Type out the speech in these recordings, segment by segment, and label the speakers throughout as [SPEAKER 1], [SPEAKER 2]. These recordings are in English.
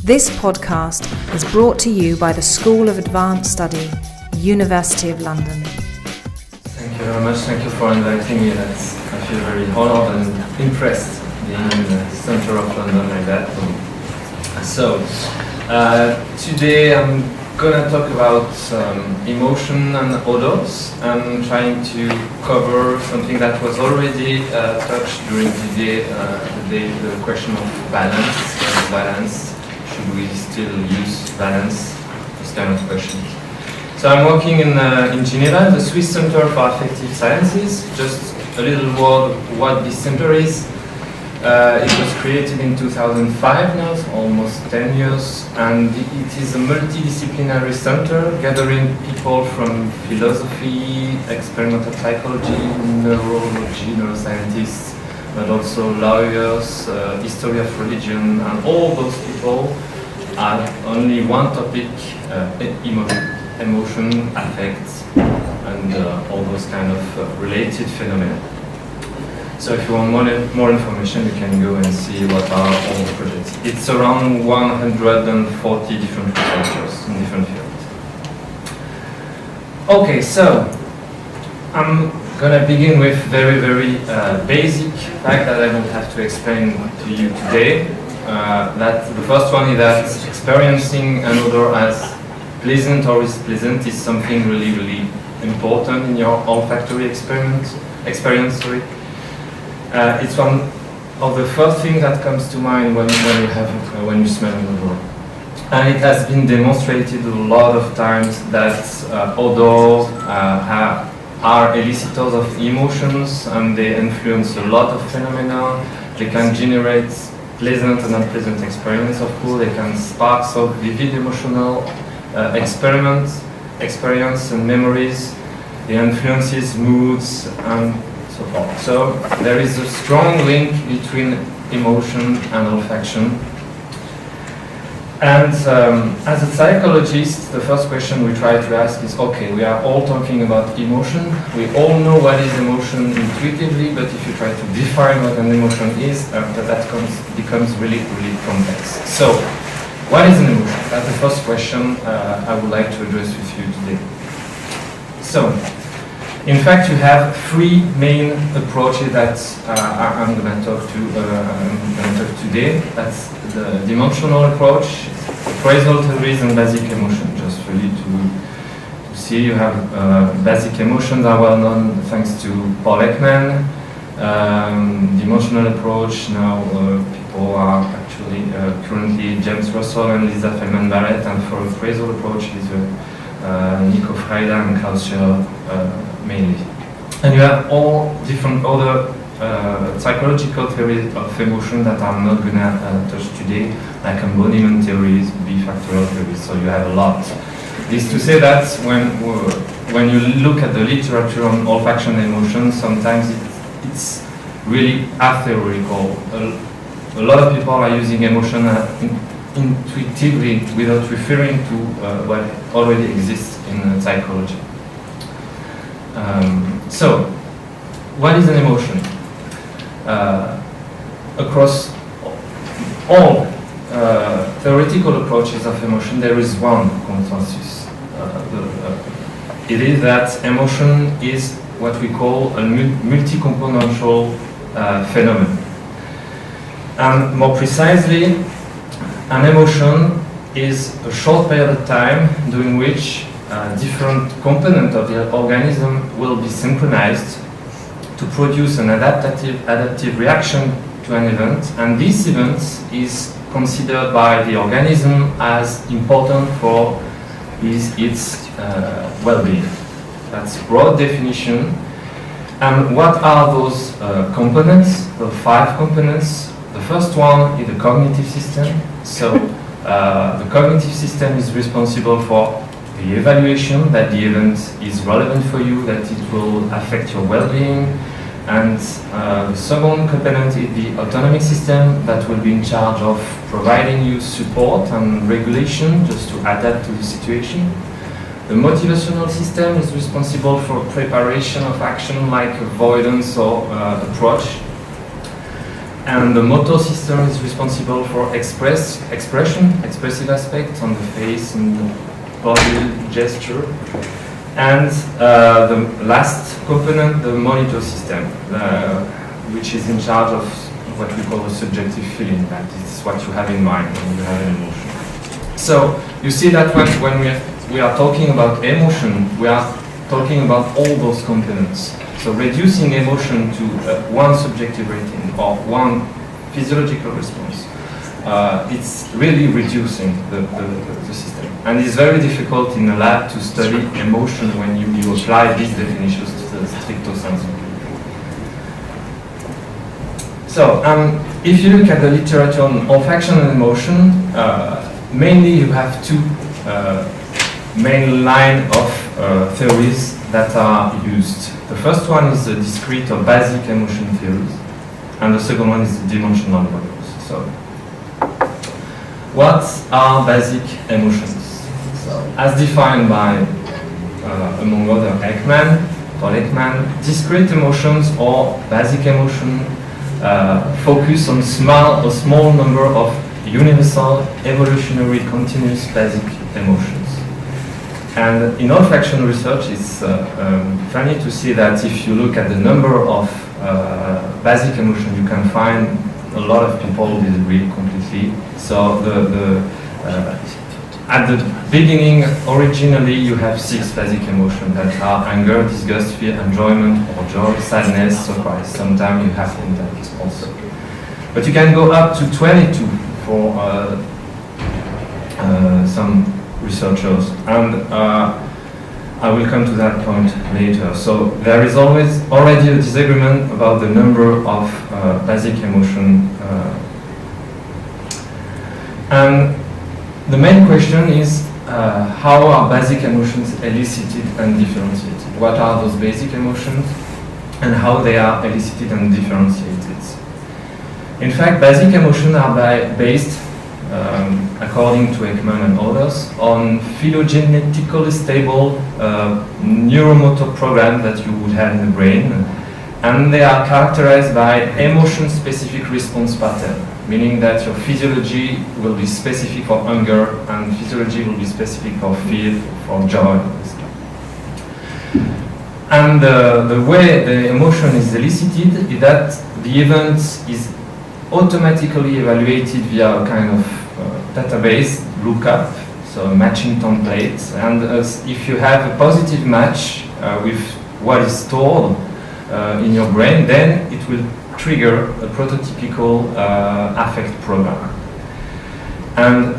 [SPEAKER 1] This podcast is brought to you by the School of Advanced Study, University of London.
[SPEAKER 2] Thank you very much. Thank you for inviting me. I feel very honored and impressed being in the center of London like that. So, today I'm going to talk about emotion and odours. I'm trying to cover something that was already touched during the question of valence. Should we still use valence? This kind of questions. So I'm working in Geneva, the Swiss Center for Affective Sciences. Just a little word what this center is. It was created in 2005 now, so almost 10 years, and it is a multidisciplinary center gathering people from philosophy, experimental psychology, neurology, neuroscientists, but also lawyers, history of religion, and all those people have only one topic, emotion, affect, and all those kind of related phenomena. So if you want more information, you can go and see what are all the projects. It's around 140 different researchers in different fields. Okay, so I'm gonna begin with very basic fact that I don't have to explain to you today. That the first one is that experiencing an odor as pleasant or displeasant is something really important in your olfactory experience. It's one of the first things that comes to mind when you smell an odor. And it has been demonstrated a lot of times that odors are elicitors of emotions, and they influence a lot of phenomena. They can generate pleasant and unpleasant experience, of course. They can spark so vivid emotional experience and memories. They influences moods and so forth. So there is a strong link between emotion and olfaction. And as a psychologist, the first question we try to ask is, okay, we are all talking about emotion. We all know what is emotion intuitively, but if you try to define what an emotion is, that becomes really complex. So, what is an emotion? That's the first question I would like to address with you today. So, in fact, you have three main approaches that I'm going to talk today. That's the dimensional approach, appraisal theories, and basic emotion. Just for you to see, you have basic emotions are well known thanks to Paul Ekman. Dimensional approach, now people are actually currently James Russell and Lisa Feldman-Barrett, and for appraisal approach is Nico Freida and Klaus Scherer mainly. And you have all different other psychological theories of emotion that I'm not going to touch today, like embodiment theories, B-factorial theories, so you have a lot. This to say that when you look at the literature on olfaction and emotion, sometimes it's really atheoretical. A lot of people are using emotion intuitively without referring to what already exists in psychology. So, what is an emotion? Across all theoretical approaches of emotion, there is one consensus. It is that emotion is what we call a multi-componential phenomenon. And more precisely, an emotion is a short period of time during which different components of the organism will be synchronized to produce an adaptive reaction to an event, and this event is considered by the organism as important for its well-being. That's a broad definition. And what are those components? The 5 components. The first one is the cognitive system. So the cognitive system is responsible for the evaluation that the event is relevant for you, that it will affect your well-being. And the second component is the autonomic system that will be in charge of providing you support and regulation just to adapt to the situation. The motivational system is responsible for preparation of action like avoidance or approach. And the motor system is responsible for expressive aspects on the face and the body gesture. And the last component, the monitor system, which is in charge of what we call a subjective feeling. That is what you have in mind when you have an emotion. So you see that when we are talking about emotion, we are talking about all those components. So reducing emotion to one subjective rating or one physiological response, it's really reducing the system. And it's very difficult in a lab to study emotion when you apply these definitions to the stricto sensu. So if you look at the literature on olfaction and emotion, mainly you have two main line of theories that are used. The first one is the discrete or basic emotion theories, and the second one is the dimensional models. So, what are basic emotions? So, as defined by, among other, Paul Ekman, discrete emotions or basic emotion focus on a small number of universal, evolutionary, continuous basic emotions. And in olfaction research, it's funny to see that if you look at the number of basic emotions, you can find a lot of people disagree completely. So at the beginning, originally, you have 6 basic emotions that are anger, disgust, fear, enjoyment, or joy, sadness, surprise. Sometimes you have contempt also. But you can go up to 22 for some researchers, and I will come to that point later. So there is already a disagreement about the number of basic emotion, and the main question is how are basic emotions elicited and differentiated? What are those basic emotions and how they are elicited and differentiated? In fact, basic emotions are based, according to Ekman and others, on phylogenetically stable neuromotor programs that you would have in the brain, and they are characterized by emotion-specific response pattern, meaning that your physiology will be specific for anger and physiology will be specific for fear, for joy. And the way the emotion is elicited is that the event is automatically evaluated via a kind of database lookup, so a matching template, and if you have a positive match with what is stored in your brain, then it will trigger a prototypical affect program. And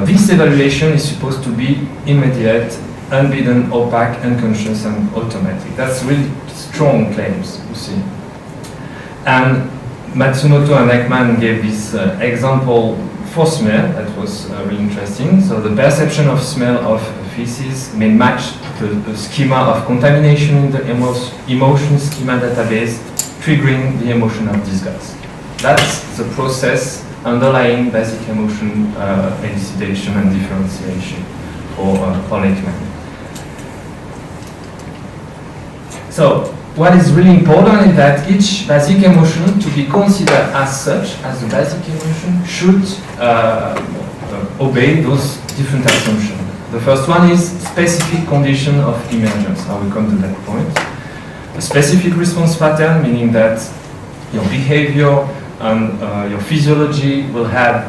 [SPEAKER 2] this evaluation is supposed to be immediate, unbidden, opaque, unconscious, and automatic. That's really strong claims, you see. And Matsumoto and Ekman gave this example for smell that was really interesting. So the perception of smell of feces may match the schema of contamination in the emotion schema database, triggering the emotion of disgust. That's the process underlying basic emotion elucidation and differentiation for Ekman. So what is really important is that each basic emotion, to be considered as such, as a basic emotion, should obey those different assumptions. The first one is specific condition of emergence. I will come to that point. A specific response pattern, meaning that your behavior and your physiology will have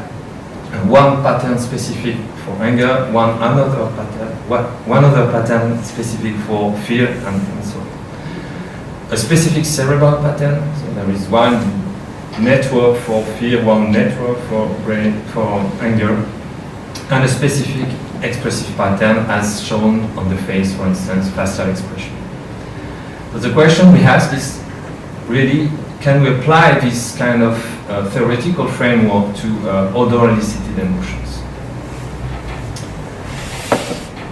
[SPEAKER 2] one pattern specific for anger, one other pattern specific for fear, and so on. A specific cerebral pattern, so there is one network for fear, one network for brain for anger, and a specific expressive pattern as shown on the face, for instance, facial expression. So the question we ask is really, can we apply this kind of theoretical framework to odor elicited emotions?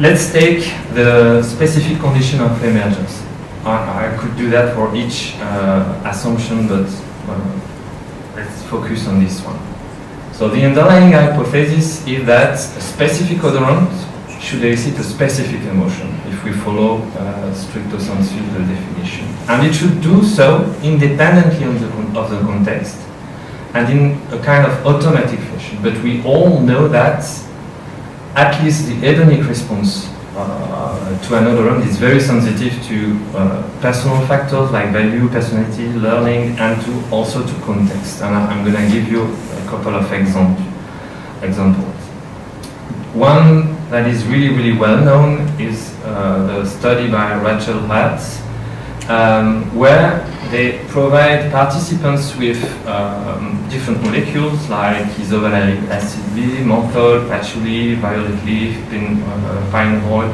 [SPEAKER 2] Let's take the specific condition of emergence. I could do that for each assumption, but let's focus on this one. So the underlying hypothesis is that a specific odorant should elicit a specific emotion, if we follow stricto sensu the definition. And it should do so independently of the context, and in a kind of automatic fashion. But we all know that at least the hedonic response to an odorant is very sensitive to personal factors like value, personality, learning, and also to context. And I'm going to give you a couple of examples. One that is really, really well known is the study by Rachel Hatz, where they provide participants with different molecules like isovaleric acid B, menthol, patchouli, violet leaf, pine oil,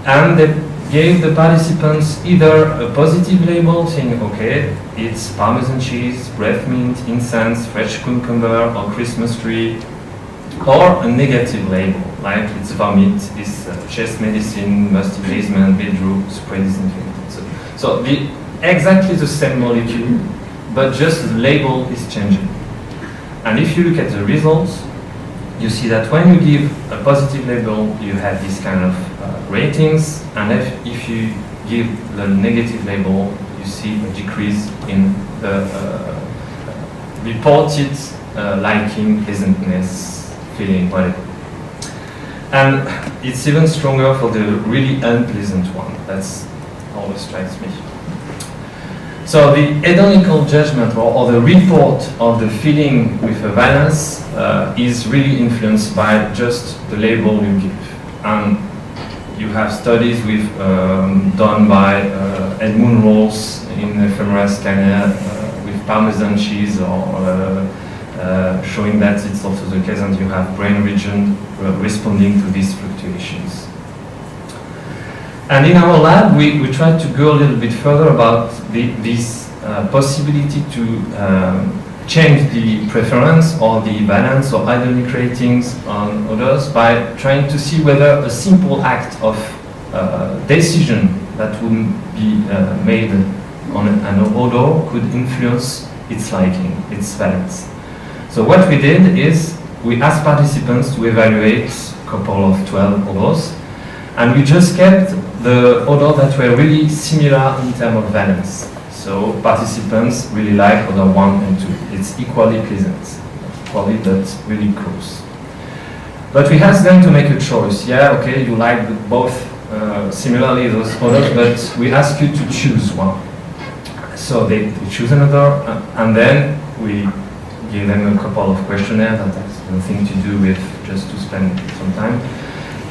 [SPEAKER 2] and they gave the participants either a positive label saying, okay, it's Parmesan cheese, breath mint, incense, fresh cucumber, or Christmas tree, or a negative label like it's vomit, it's chest medicine, musty basement, bedroom, spray disinfectant. So exactly the same molecule, but just the label is changing. And if you look at the results, you see that when you give a positive label, you have this kind of ratings, and if you give the negative label, you see a decrease in the reported liking, pleasantness, feeling, whatever. And it's even stronger for the really unpleasant one. That's always strikes me. So the hedonical judgment or the report of the feeling with a valence is really influenced by just the label you give. And you have studies with, done by Edmund Rolls in ephemera scanner with Parmesan cheese, or showing that it's also the case, and you have brain region responding to these fluctuations. And in our lab, we tried to go a little bit further about this possibility to change the preference or the valence or hedonic ratings on others by trying to see whether a simple act of decision that would be made on an odor could influence its liking, its valence. So what we did is we asked participants to evaluate a couple of 12 odors, and we just kept the odors that were really similar in terms of valence. So participants really like odor 1 and 2. It's equally pleasant, equally but really close. But we asked them to make a choice. Yeah, okay, you like both similarly those odors, but we ask you to choose one. So they choose another, and then we give them a couple of questionnaires that has nothing to do with just to spend some time.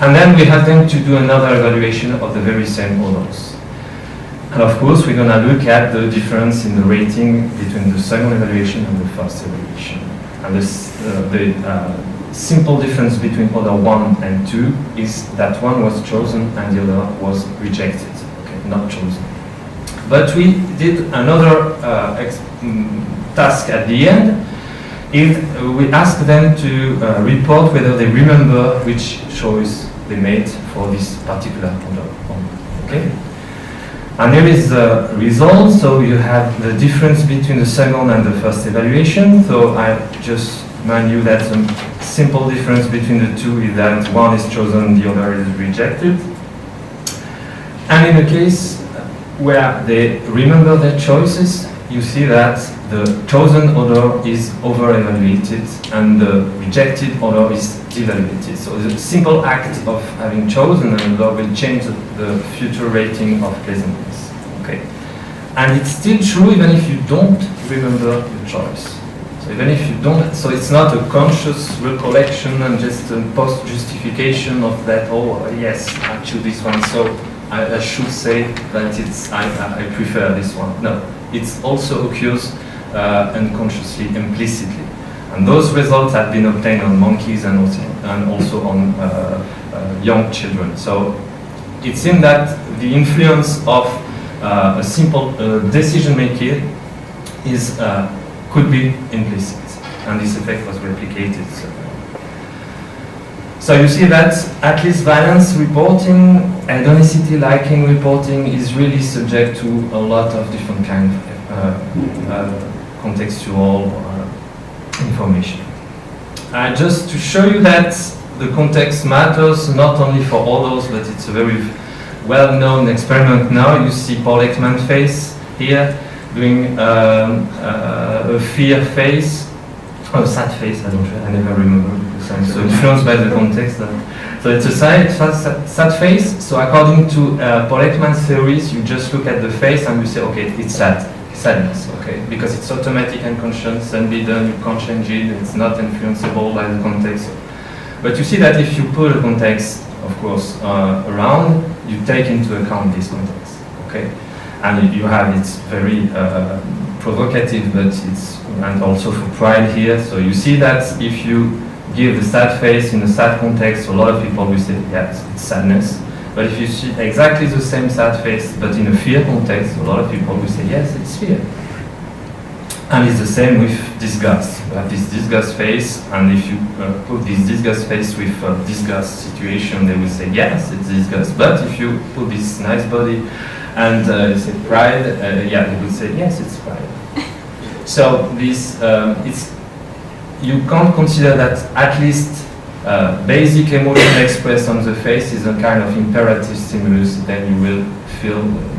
[SPEAKER 2] And then we have them to do another evaluation of the very same odors. And of course, we're going to look at the difference in the rating between the second evaluation and the first evaluation. And the simple difference between odor 1 and 2 is that one was chosen and the other was rejected, okay, not chosen. But we did another task at the end. We asked them to report whether they remember which choice they made for this particular odor. Okay? And here is the result. So you have the difference between the second and the first evaluation. So I just remind you that the simple difference between the two is that one is chosen, the other is rejected. And in the case where they remember their choices, you see that the chosen odor is over-evaluated and the rejected odor is devaluated. So the simple act of having chosen an odor will change the future rating of pleasantness. Okay, and it's still true even if you don't remember your choice. So even if you don't, so it's not a conscious recollection and just a post-justification of that. Oh yes, I choose this one, so I should say that I prefer this one. No. It also occurs unconsciously, implicitly. And those results have been obtained on monkeys and also on young children. So it seems that the influence of a simple decision-making is could be implicit, and this effect was replicated. So you see that at least valence reporting, hedonicity liking reporting is really subject to a lot of different kind of contextual information. Just to show you that the context matters not only for odors, but it's a very well-known experiment now. You see Paul Ekman's face here doing a a fear phase, or sad phase, I never remember because I'm so influenced by the context. So it's a sad phase. So according to Polekman's theories, you just look at the face and you say, okay, it's sadness, okay, because it's automatic and conscious and be done, you can't change it, it's not influenceable by the context. But you see that if you put a context, of course, around, you take into account this context, okay? And you have, it's very provocative, but it's, and also for pride here. So you see that if you give a sad face in a sad context, a lot of people will say, yes, it's sadness. But if you see exactly the same sad face, but in a fear context, a lot of people will say, yes, it's fear. And it's the same with disgust. You have this disgust face, and if you put this disgust face with a disgust situation, they will say, yes, it's disgust. But if you put this nice body and you say pride, yeah, they will say, yes, it's pride. So this, you can't consider that at least basic emotion expressed on the face is a kind of imperative stimulus, then you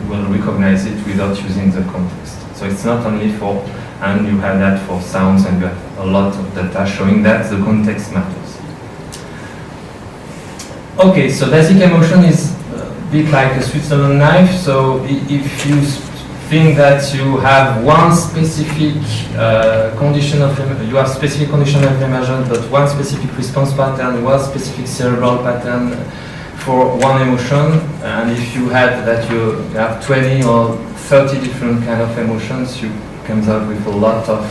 [SPEAKER 2] will recognize it without using the context. So it's not only for, and you have that for sounds, and you have a lot of data showing that the context matters. Okay, so basic emotion is a bit like a Switzerland knife. So if you think that you have one specific condition of, you have specific condition of emergence, but one specific response pattern, one specific cerebral pattern for one emotion, and if you had that you have 20 or 30 different kind of emotions, you comes out with a lot of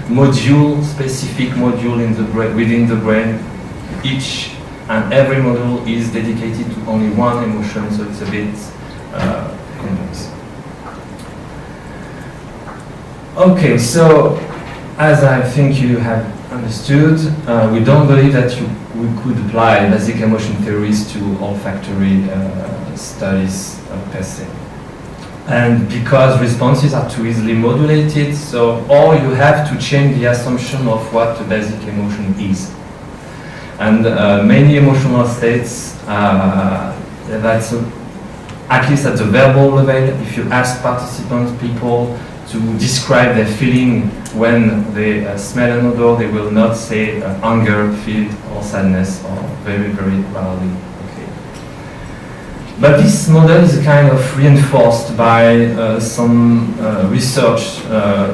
[SPEAKER 2] module, specific module in the within the brain. Each and every module is dedicated to only one emotion, so it's a bit complex. Okay, so as I think you have understood, we don't believe that we could apply basic emotion theories to olfactory studies per se. And because responses are too easily modulated, so or you have to change the assumption of what the basic emotion is. And many emotional states, that's at least at the verbal level, if you ask participants, people, to describe their feeling when they smell an odor, they will not say anger, fear, or sadness, or very, very rarely. But this model is kind of reinforced by some research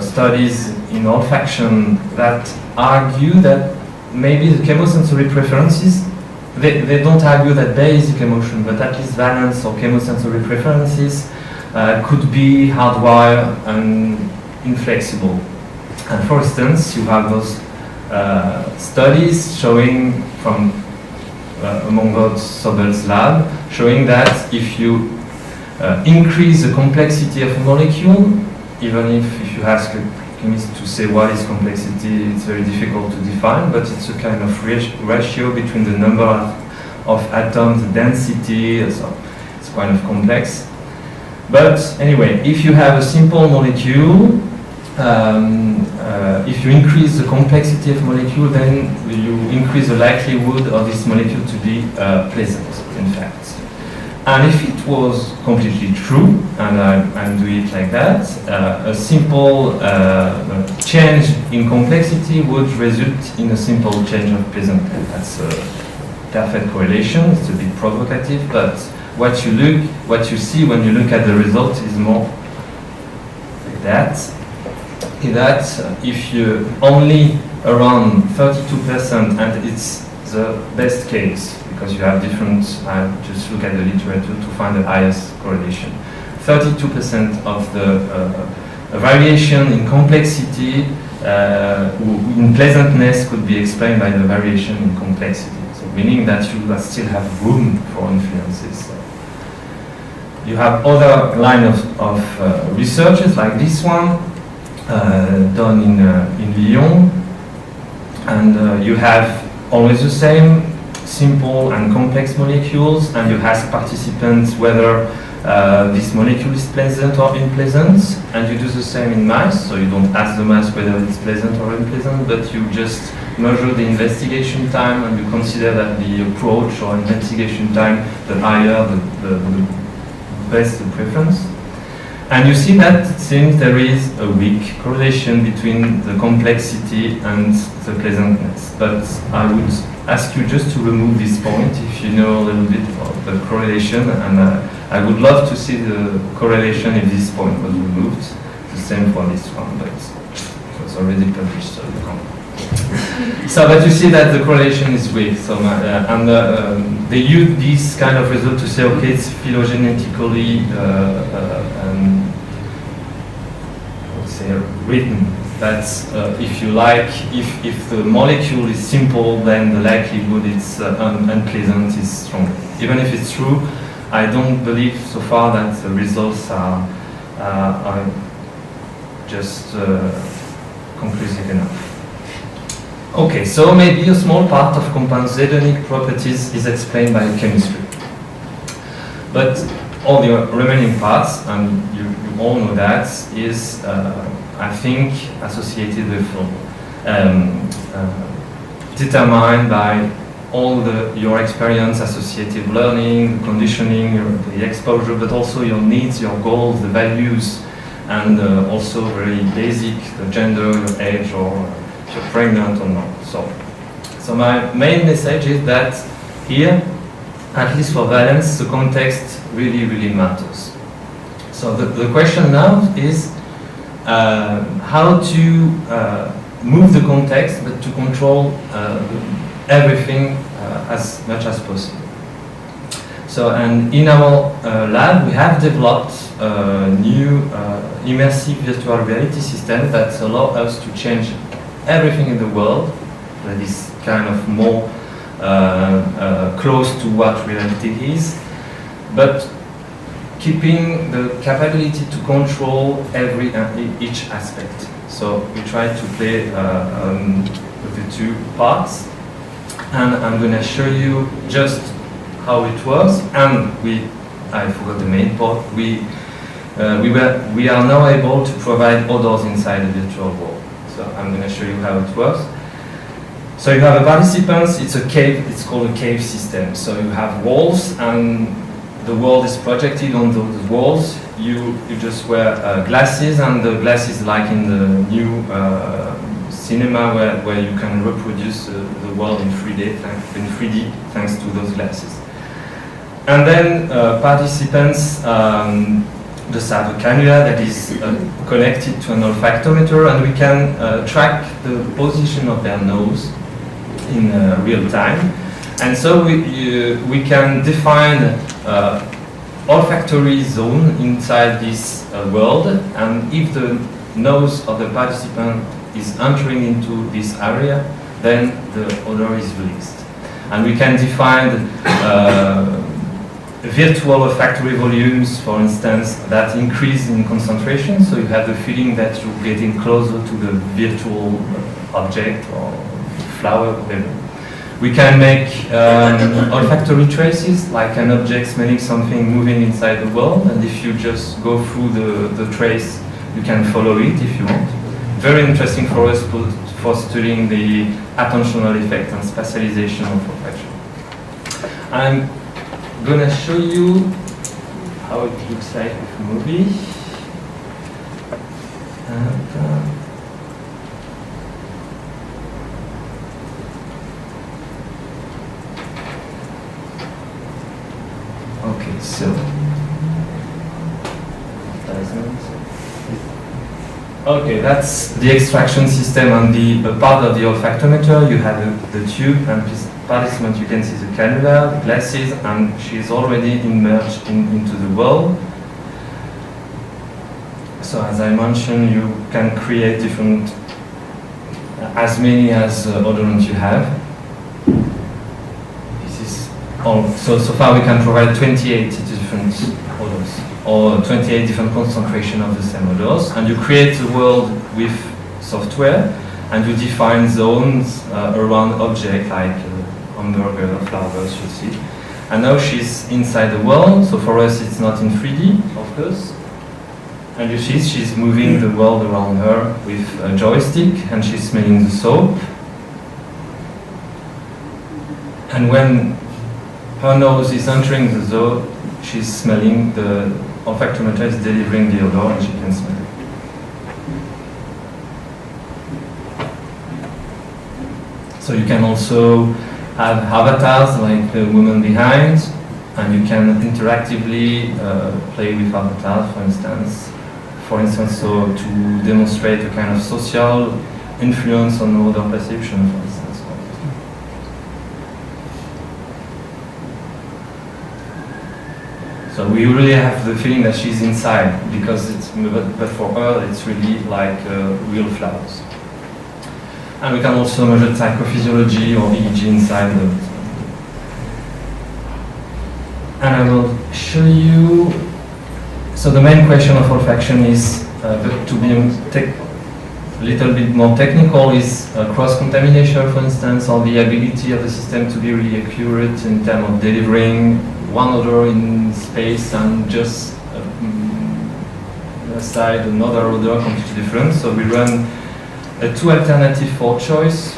[SPEAKER 2] studies in olfaction that argue that maybe the chemosensory preferences, they don't argue that basic emotion, but at least valence or chemosensory preferences could be hardwired and inflexible. And for instance, you have those studies showing from among those Sobel's lab, showing that if you increase the complexity of a molecule, even if you ask a chemist to say what is complexity, it's very difficult to define, but it's a kind of ratio between the number of atoms, the density, so it's kind of complex. But anyway, if you have a simple molecule, if you increase the complexity of molecule, then you increase the likelihood of this molecule to be pleasant, in fact. And if it was completely true, and I do it like that, a simple change in complexity would result in a simple change of pleasantness. That's a perfect correlation. It's a bit provocative, but what you see when you look at the result is more like that. That if you only around 32%, and it's the best case because you have different, just look at the literature to find the highest correlation. 32% of the variation in complexity in pleasantness could be explained by the variation in complexity. So meaning that you still have room for influences. So you have other line of researches like this one. Done in Lyon, and you have always the same simple and complex molecules, and you ask participants whether this molecule is pleasant or unpleasant, and you do the same in mice, so you don't ask the mice whether it's pleasant or unpleasant, but you just measure the investigation time, and you consider that the approach or investigation time, the higher, the best the preference. And you see that it seems there is a weak correlation between the complexity and the pleasantness. But I would ask you just to remove this point if you know a little bit about the correlation, and I would love to see the correlation if this point was removed. The same for this one, but it was already published, so you can't. So, but you see that the correlation is weak. So, they use this kind of result to say, okay, it's phylogenetically, I would say, written. That if you like, if the molecule is simple, then the likelihood it's unpleasant is stronger. Even if it's true, I don't believe so far that the results are just conclusive enough. Okay, so maybe a small part of compounds' hedonic properties is explained by chemistry. But all the remaining parts, and you all know that, is, I think, associated with, determined by all your experience, associative learning, the conditioning, the exposure, but also your needs, your goals, the values, and also very basic, the gender, your age, or if you're pregnant or not. So my main message is that here, at least for valence, the context really, really matters. So the question now is how to move the context, but to control everything as much as possible. So, and in our lab, we have developed a new immersive virtual reality system that allows us to change everything in the world that is kind of more close to what reality is, but keeping the capability to control each aspect. So we try to play with the two parts, and I'm going to show you just how it works. And I forgot the main part. We are now able to provide Odours inside the virtual world. So I'm going to show you how it works. So you have a participants, it's a cave, it's called a cave system. So you have walls, and the world is projected on those walls. You just wear glasses, and the glasses, like in the new cinema, where you can reproduce the world in 3D thanks to those glasses. And then participants just have a cannula that is connected to an olfactometer, and we can track the position of their nose in real time. And so we can define olfactory zone inside this world, and if the nose of the participant is entering into this area, then the odor is released. And we can define virtual olfactory volumes, for instance, that increase in concentration, so you have the feeling that you're getting closer to the virtual object or flower, whatever. We can make olfactory traces, like an object smelling something moving inside the world, and if you just go through the trace, you can follow it if you want. Very interesting for us for studying the attentional effect and spatialization of olfaction. I'm going to show you how it looks like with a movie. And, okay, so okay, that's the extraction system and the part of the olfactometer. You have the tube, and this participant, you can see the cannula, the glasses, and she is already immersed into the world. So as I mentioned, you can create different, as many as odorants you have. This is all. So far we can provide 28 different odors, or 28 different concentration of the same odors, and you create the world with software, and you define zones around objects like hamburger, flowers, you see. And now she's inside the world, so for us it's not in 3D, of course. And you see she's moving the world around her with a joystick, and she's smelling the soap. And when her nose is entering the zone, she's smelling the olfactometer is delivering the odor and she can smell it. So you can also have avatars like the woman behind, and you can interactively play with avatars, for instance, so to demonstrate a kind of social influence on odor perception, for instance. So we really have the feeling that she's inside, because but for her it's really like real flowers. And we can also measure psychophysiology or EEG inside the. And I will show you. So the main question of olfaction is, to be a little bit more technical, is cross-contamination, for instance, or the ability of the system to be really accurate in terms of delivering one odor in space and just aside another odor completely different. So we run a two alternative for choice.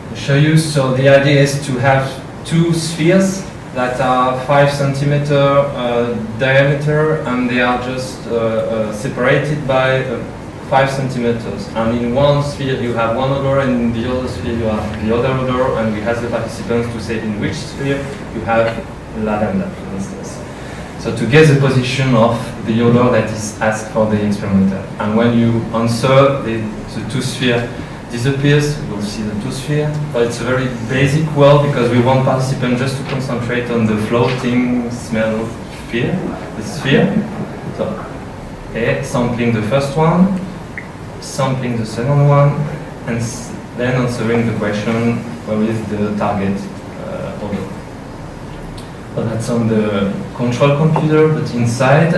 [SPEAKER 2] I'll show you. So the idea is to have two spheres that are 5 centimeter diameter, and they are just separated by 5 centimeters. And in one sphere you have one odor, and in the other sphere you have the other odor, and we ask the participants to say in which sphere you have lavender, for instance. So to get the position of the odor that is asked for the experimenter. And when you answer, the two sphere disappears, you will see the two sphere. But it's a very basic well, because we want participants just to concentrate on the floating smell sphere, the sphere. So, okay, sampling the first one, sampling the second one, and then answering the question, where is the target odor? So that's on the control computer, but inside,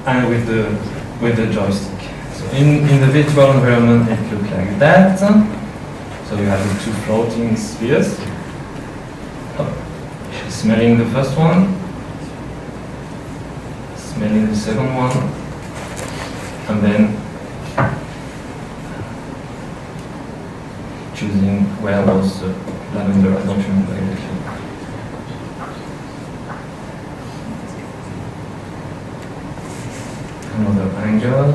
[SPEAKER 2] and with the joystick. So in the virtual environment, it looks like that. So you have the two floating spheres. Oh, she's smelling the first one, smelling the second one, and then choosing where was the lavender adoption direction. Another angle.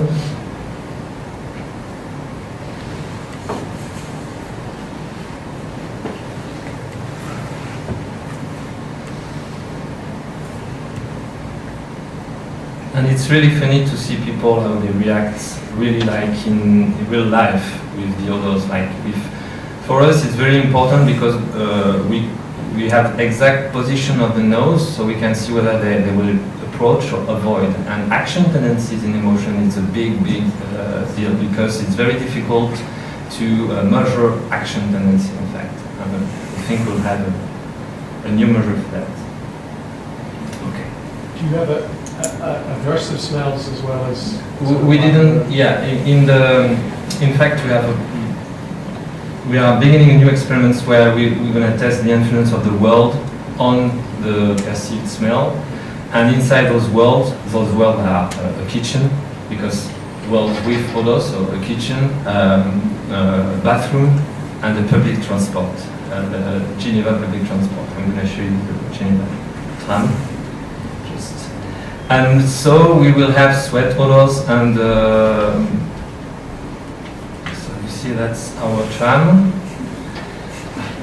[SPEAKER 2] And it's really funny to see people how they react, really like in real life with the odors. Like for us, it's very important because we have exact position of the nose, so we can see whether they will approach or avoid. And action tendencies in emotion is a big deal, because it's very difficult to measure action tendency. In fact, I think we'll have a new measure for that. Okay.
[SPEAKER 3] Do you have aversive smells as well as?
[SPEAKER 2] We didn't. Yeah. In fact, we are beginning a new experiments where we're going to test the influence of the world on the perceived smell. And inside those worlds are a kitchen, because world with odors, so a kitchen, bathroom, and a public transport, the Geneva public transport. I'm going to show you the Geneva tram. And so we will have sweat odors, and so you see that's our tram.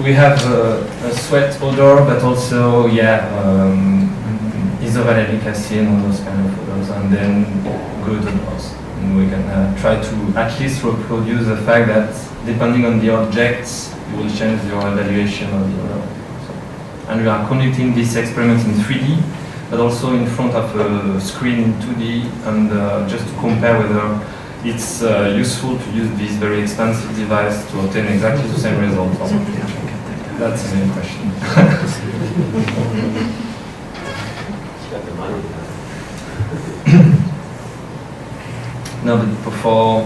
[SPEAKER 2] We have a sweat odor, but also isovaleric acid and all those kind of odors, and then good odors. And we can try to at least reproduce the fact that depending on the objects, you will change your evaluation of the odor. So, and we are conducting this experiment in 3D, but also in front of a screen in 2D, and just to compare whether it's useful to use this very expensive device to obtain exactly the same result. That's the main question. No, but for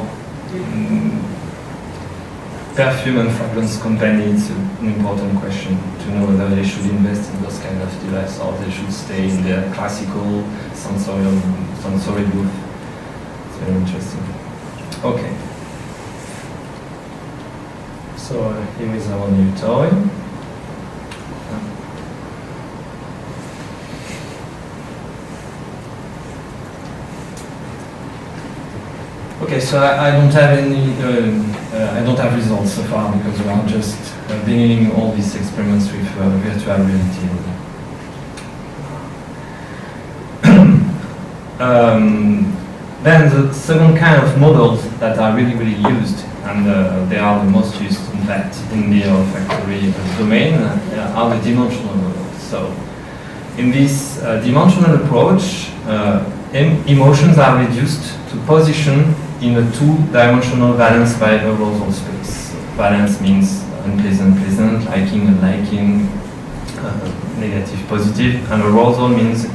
[SPEAKER 2] perfume and fragrance companies, it's an important question to know whether they should invest in those kind of devices or they should stay in their classical sensory booth. It's very interesting. Okay. So here is our new toy. Okay, so I don't have any, I don't have results so far because we are just beginning all these experiments with virtual reality. Then the second kind of models that are really, really used, and they are the most used, in fact, in the olfactory domain, are the dimensional models. So, in this dimensional approach, emotions are reduced to position in a two-dimensional valence by arousal space. Valence means unpleasant, pleasant, liking, unliking, negative, positive, and arousal means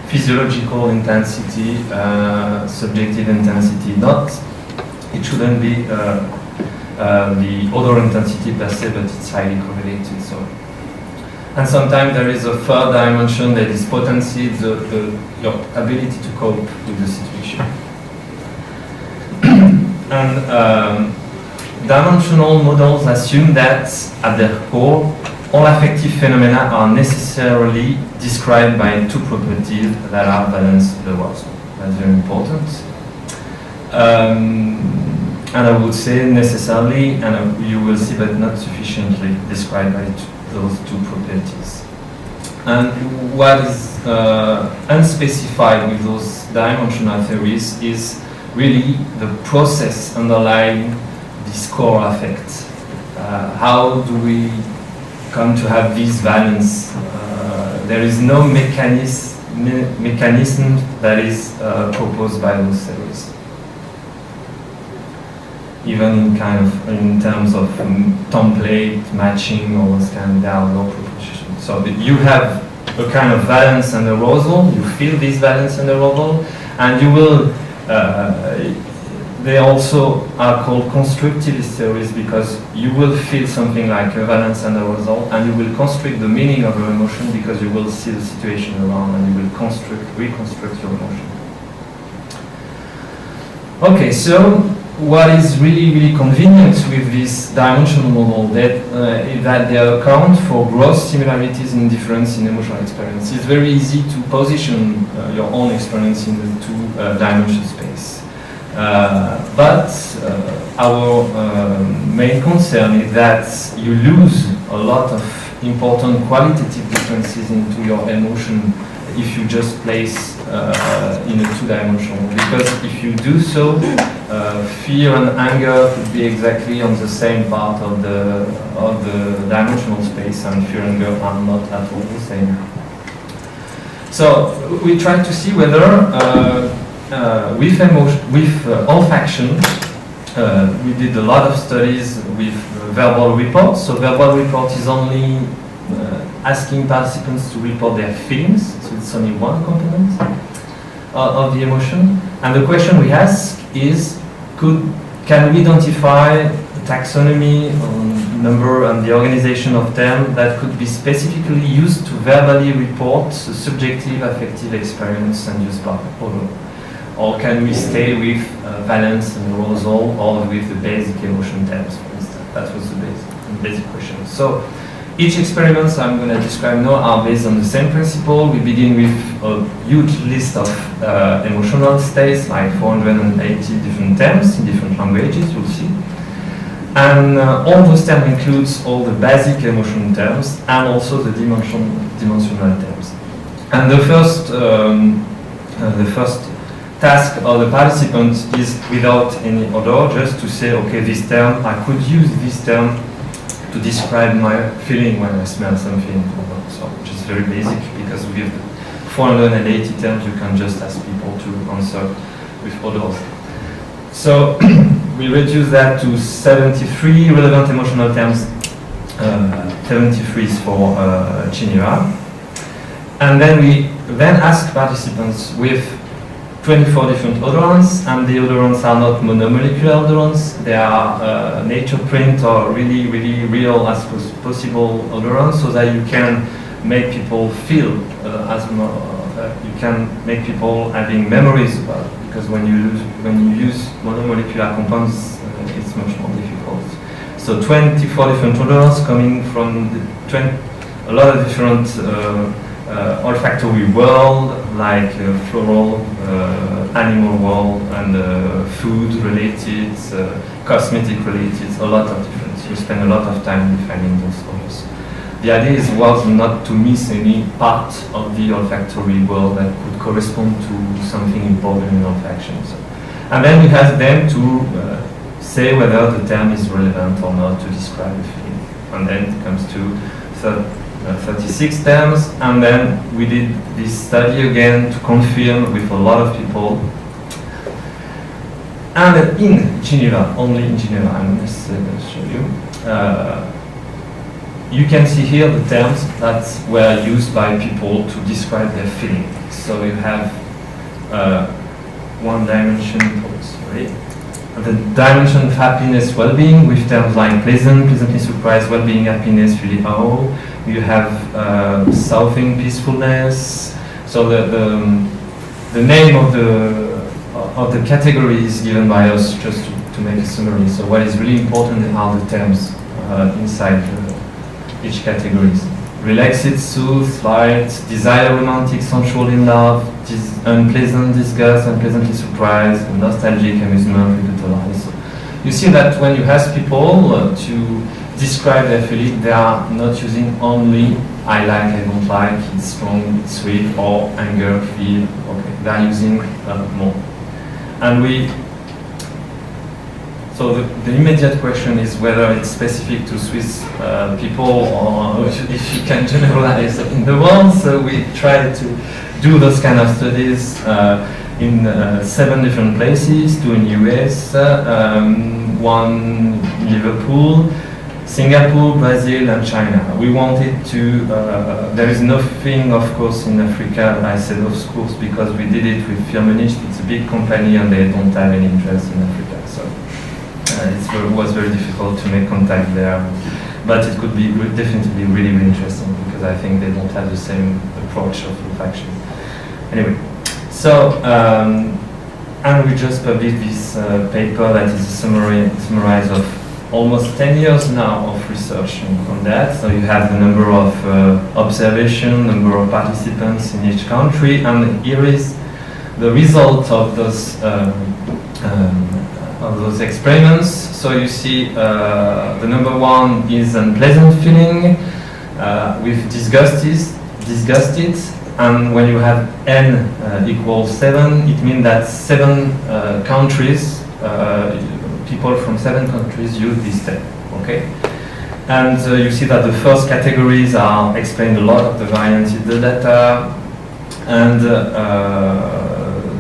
[SPEAKER 2] physiological intensity, subjective intensity. It shouldn't be the odor intensity per se, but it's highly correlated. So, and sometimes there is a third dimension that is potency, your ability to cope with the situation. And dimensional models assume that at their core, all affective phenomena are necessarily described by two properties that are valence and arousal. That's very important. And I would say necessarily, and you will see, but not sufficiently described by those two properties. And what is unspecified with those dimensional theories is really the process underlying this core affect. How do we come to have this valence? There is no mechanism that is proposed by those theories. Even in terms of template matching, all those kind, there are no propositions. So you have a kind of valence and arousal. You feel this valence and arousal, and you will. They also are called constructivist theories because you will feel something like a valence and arousal, and you will construct the meaning of your emotion because you will see the situation around and you will reconstruct your emotion. Okay, so what is really, really convenient with this dimensional model is that they account for gross similarities and difference in emotional experience. It's very easy to position your own experience in the two-dimensional space. But our main concern is that you lose a lot of important qualitative differences into your emotion if you just place in a two-dimensional. Because if you do so, fear and anger could be exactly on the same part of the dimensional space, and fear and anger are not at all the same. So we try to see whether with olfaction, we did a lot of studies with verbal reports. So verbal report is only asking participants to report their feelings, so it's only one component of the emotion. And the question we ask is, can we identify a taxonomy on number and the organization of terms that could be specifically used to verbally report the subjective affective experience and use by odor? Or can we stay with valence and arousal, or with the basic emotion terms, for instance? That was the basic question. So each experiments I'm going to describe now are based on the same principle. We begin with a huge list of emotional states, like 480 different terms in different languages, you'll see. And all those terms includes all the basic emotion terms and also the dimensional terms. And the first task of the participant is, without any odor, just to say, okay, this term, I could use this term to describe my feeling when I smell something. So, which is very basic, because with 480 terms, you can just ask people to answer with odors. So we reduce that to 73 relevant emotional terms. 73 is for Geneva. And then we ask participants with 24 different odorants, and the odorants are not monomolecular odorants. They are nature print or really, really real as possible odorants, so that you can make people feel you can make people having memories about it. Because when you use monomolecular compounds, it's much more difficult. So 24 different odors coming from a lot of different olfactory world, like floral, animal world and food related, cosmetic related, a lot of different. You spend a lot of time defining those odors. The idea was not to miss any part of the olfactory world that could correspond to something important in olfaction. So, and then we asked them to say whether the term is relevant or not to describe the feeling. And then it comes to 36 terms, and then we did this study again to confirm with a lot of people. And in Geneva, only in Geneva, I'm going to show you. You can see here the terms that were used by people to describe their feeling. So you have one dimension, the dimension of happiness, well-being, with terms like pleasant, pleasantly surprised, well-being, happiness, feeling oh. You have southing, peacefulness. So the name of the category is given by us just to make a summary. So what is really important are the terms inside each category. Relaxed, soothe, light, desire, romantic, sensual, in love, unpleasant, disgust, unpleasantly surprised, nostalgic, amusement, revitalized. So you see that when you ask people to describe their feeling, they are not using only I like, I don't like, it's strong, it's sweet, or anger, feel. Okay, they are using more. And so the immediate question is whether it's specific to Swiss people or if you can generalize in the world. So we try to do those kind of studies in 7 different places, 2 in US, 1 in Liverpool, Singapore, Brazil, and China. We wanted to, there is nothing, of course, in Africa, I said of course, because we did it with Firmenich. It's a big company and they don't have any interest in Africa. So it was very difficult to make contact there. But it could be definitely really, really interesting because I think they don't have the same approach of olfaction. Anyway, so, and we just published this paper that is a summarize of almost 10 years now of research on that. So you have the number of observation, number of participants in each country, and here is the result of those experiments. So you see the number 1 is unpleasant feeling with disgusted, and when you have n equals 7, it means that 7 countries, people from 7 countries use this term, okay? And you see that the first categories are explained a lot of the variance in the data, and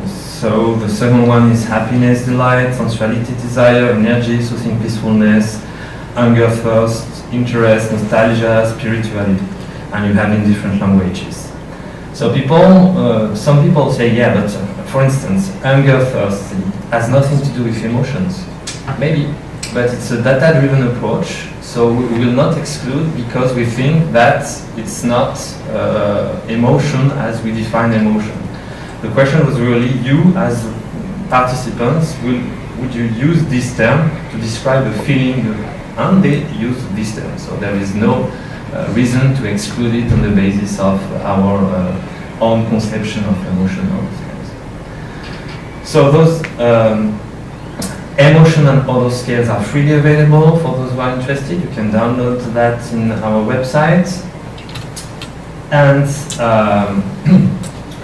[SPEAKER 2] so the second one is happiness, delight, sensuality, desire, energy, soothing, peacefulness, anger, thirst, interest, nostalgia, spirituality, and you have in different languages. So people, some people say, yeah, but for instance, anger, thirst has nothing to do with emotions. Maybe, but it's a data-driven approach, so we will not exclude because we think that it's not emotion as we define emotion. The question was really, you as participants, would you use this term to describe a feeling, and they use this term, so there is no reason to exclude it on the basis of our own conception of emotion. So those emotion and other scales are freely available for those who are interested. You can download that in our website. And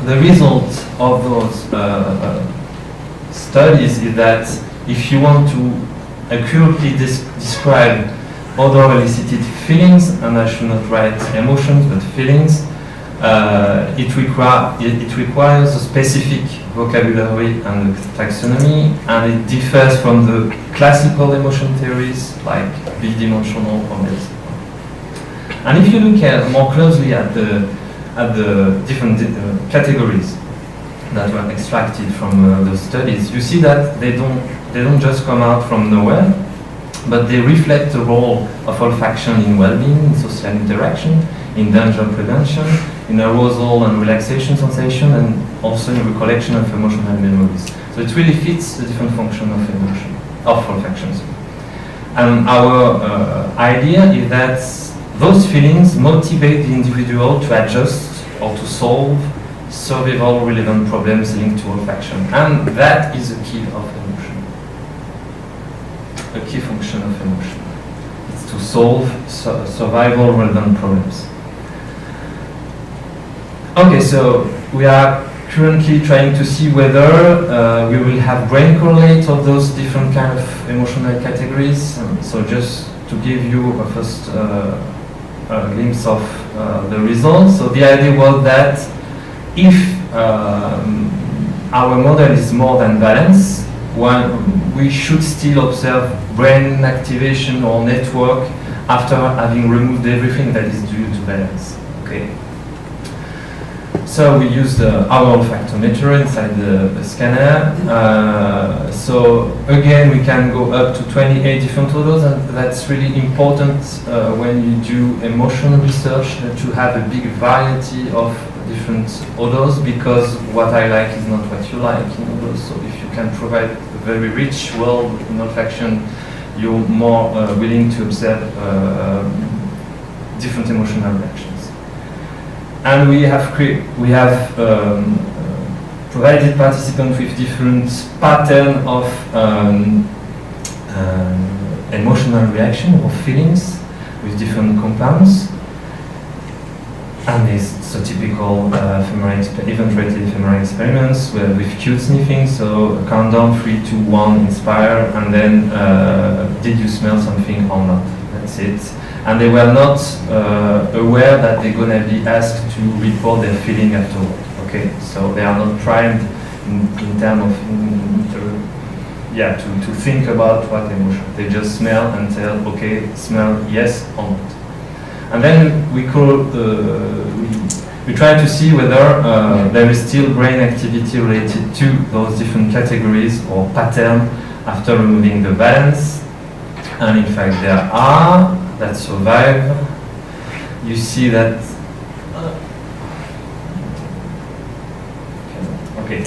[SPEAKER 2] the result of those studies is that if you want to accurately describe other elicited feelings, and I should not write emotions but feelings, it requires a specific vocabulary and taxonomy, and it differs from the classical emotion theories like bidimensional or multiple. And if you look more closely at the different categories that were extracted from those studies, you see that they don't just come out from nowhere, but they reflect the role of olfaction in well-being, in social interaction, in danger prevention, in arousal and relaxation sensation, and also in recollection of emotional memories. So it really fits the different function of emotion, of olfaction. And our idea is that those feelings motivate the individual to adjust or to solve survival relevant problems linked to olfaction. And that is a key of emotion. A key function of emotion. It's to solve survival relevant problems. Okay, so we are currently trying to see whether we will have brain correlates of those different kind of emotional categories. So just to give you a first glimpse of the results. So the idea was that if our model is more than valence, we should still observe brain activation or network after having removed everything that is due to valence. Okay. So we used our olfactometer inside the scanner. So again, we can go up to 28 different odors, and that's really important when you do emotional research, to have a big variety of different odors, because what I like is not what you like in odors. So if you can provide a very rich world in olfaction, you're more willing to observe different emotional reactions. And we have provided participants with different pattern of emotional reaction or feelings with different compounds. And it's so typical event-rated ephemeral experiments with cute sniffing. So count down 3, 2, 1, inspire, and then did you smell something or not? That's it. And they were not aware that they're going to be asked to report their feeling afterward. Okay, so they are not primed in terms of to think about what emotion. They just smell and tell, okay, smell yes or not. And then we try to see whether there is still brain activity related to those different categories or pattern after removing the valence. And in fact, there are that survive. You see that. Okay,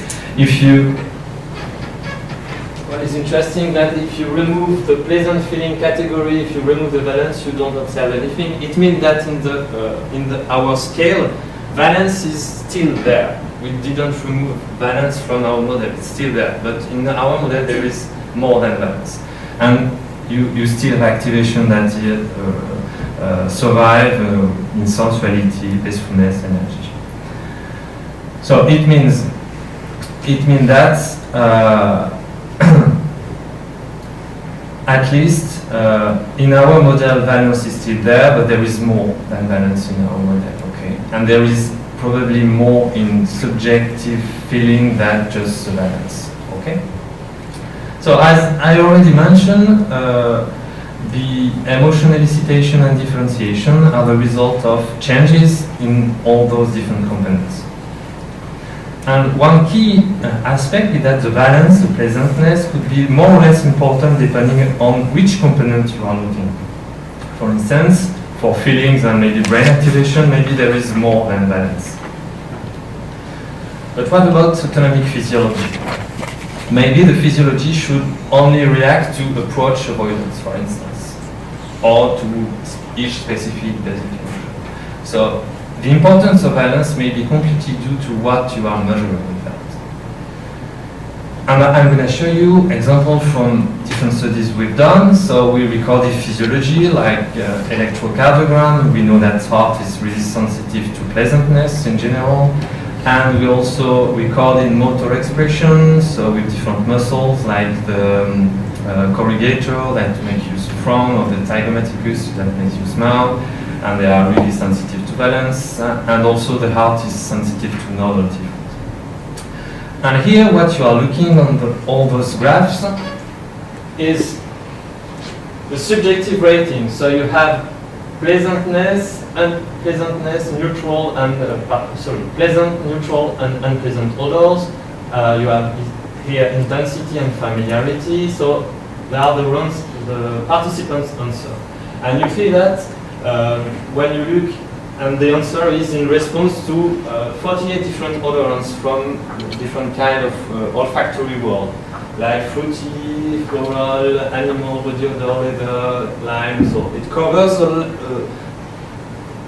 [SPEAKER 2] what is interesting that if you remove the pleasant feeling category, if you remove the valence, you don't observe anything. It means that in our scale, valence is still there. We didn't remove valence from our model; it's still there. But in our model, there is more than valence, and you still have activation that survive in sensuality, peacefulness, energy. So it means that at least in our model, valence is still there, but there is more than valence in our model. Okay, and there is probably more in subjective feeling than just valence. Okay. So as I already mentioned, the emotion elicitation and differentiation are the result of changes in all those different components. And one key aspect is that the valence, the pleasantness, could be more or less important depending on which component you are looking. For instance, for feelings and maybe brain activation, maybe there is more than valence. But what about autonomic physiology? Maybe the physiology should only react to approach avoidance, for instance, or to each specific basic emotion. So the importance of valence may be completely due to what you are measuring with that. And I'm going to show you examples from different studies we've done. So we recorded physiology like electrocardiogram. We know that heart is really sensitive to pleasantness in general. And we also recorded motor expression, so with different muscles like the corrugator that makes you frown, or the zygomaticus that makes you smile, and they are really sensitive to valence. And also the heart is sensitive to novelty. And here what you are looking on all those graphs is the subjective rating. So you have pleasantness, unpleasantness, neutral, and pleasant, neutral, and unpleasant odors. You have here intensity and familiarity. So they are the participants' answer, and you see that when you look, and the answer is in response to 48 different odorants from different kind of olfactory world, like fruity, floral, animal, body odor, leather, lime. So it covers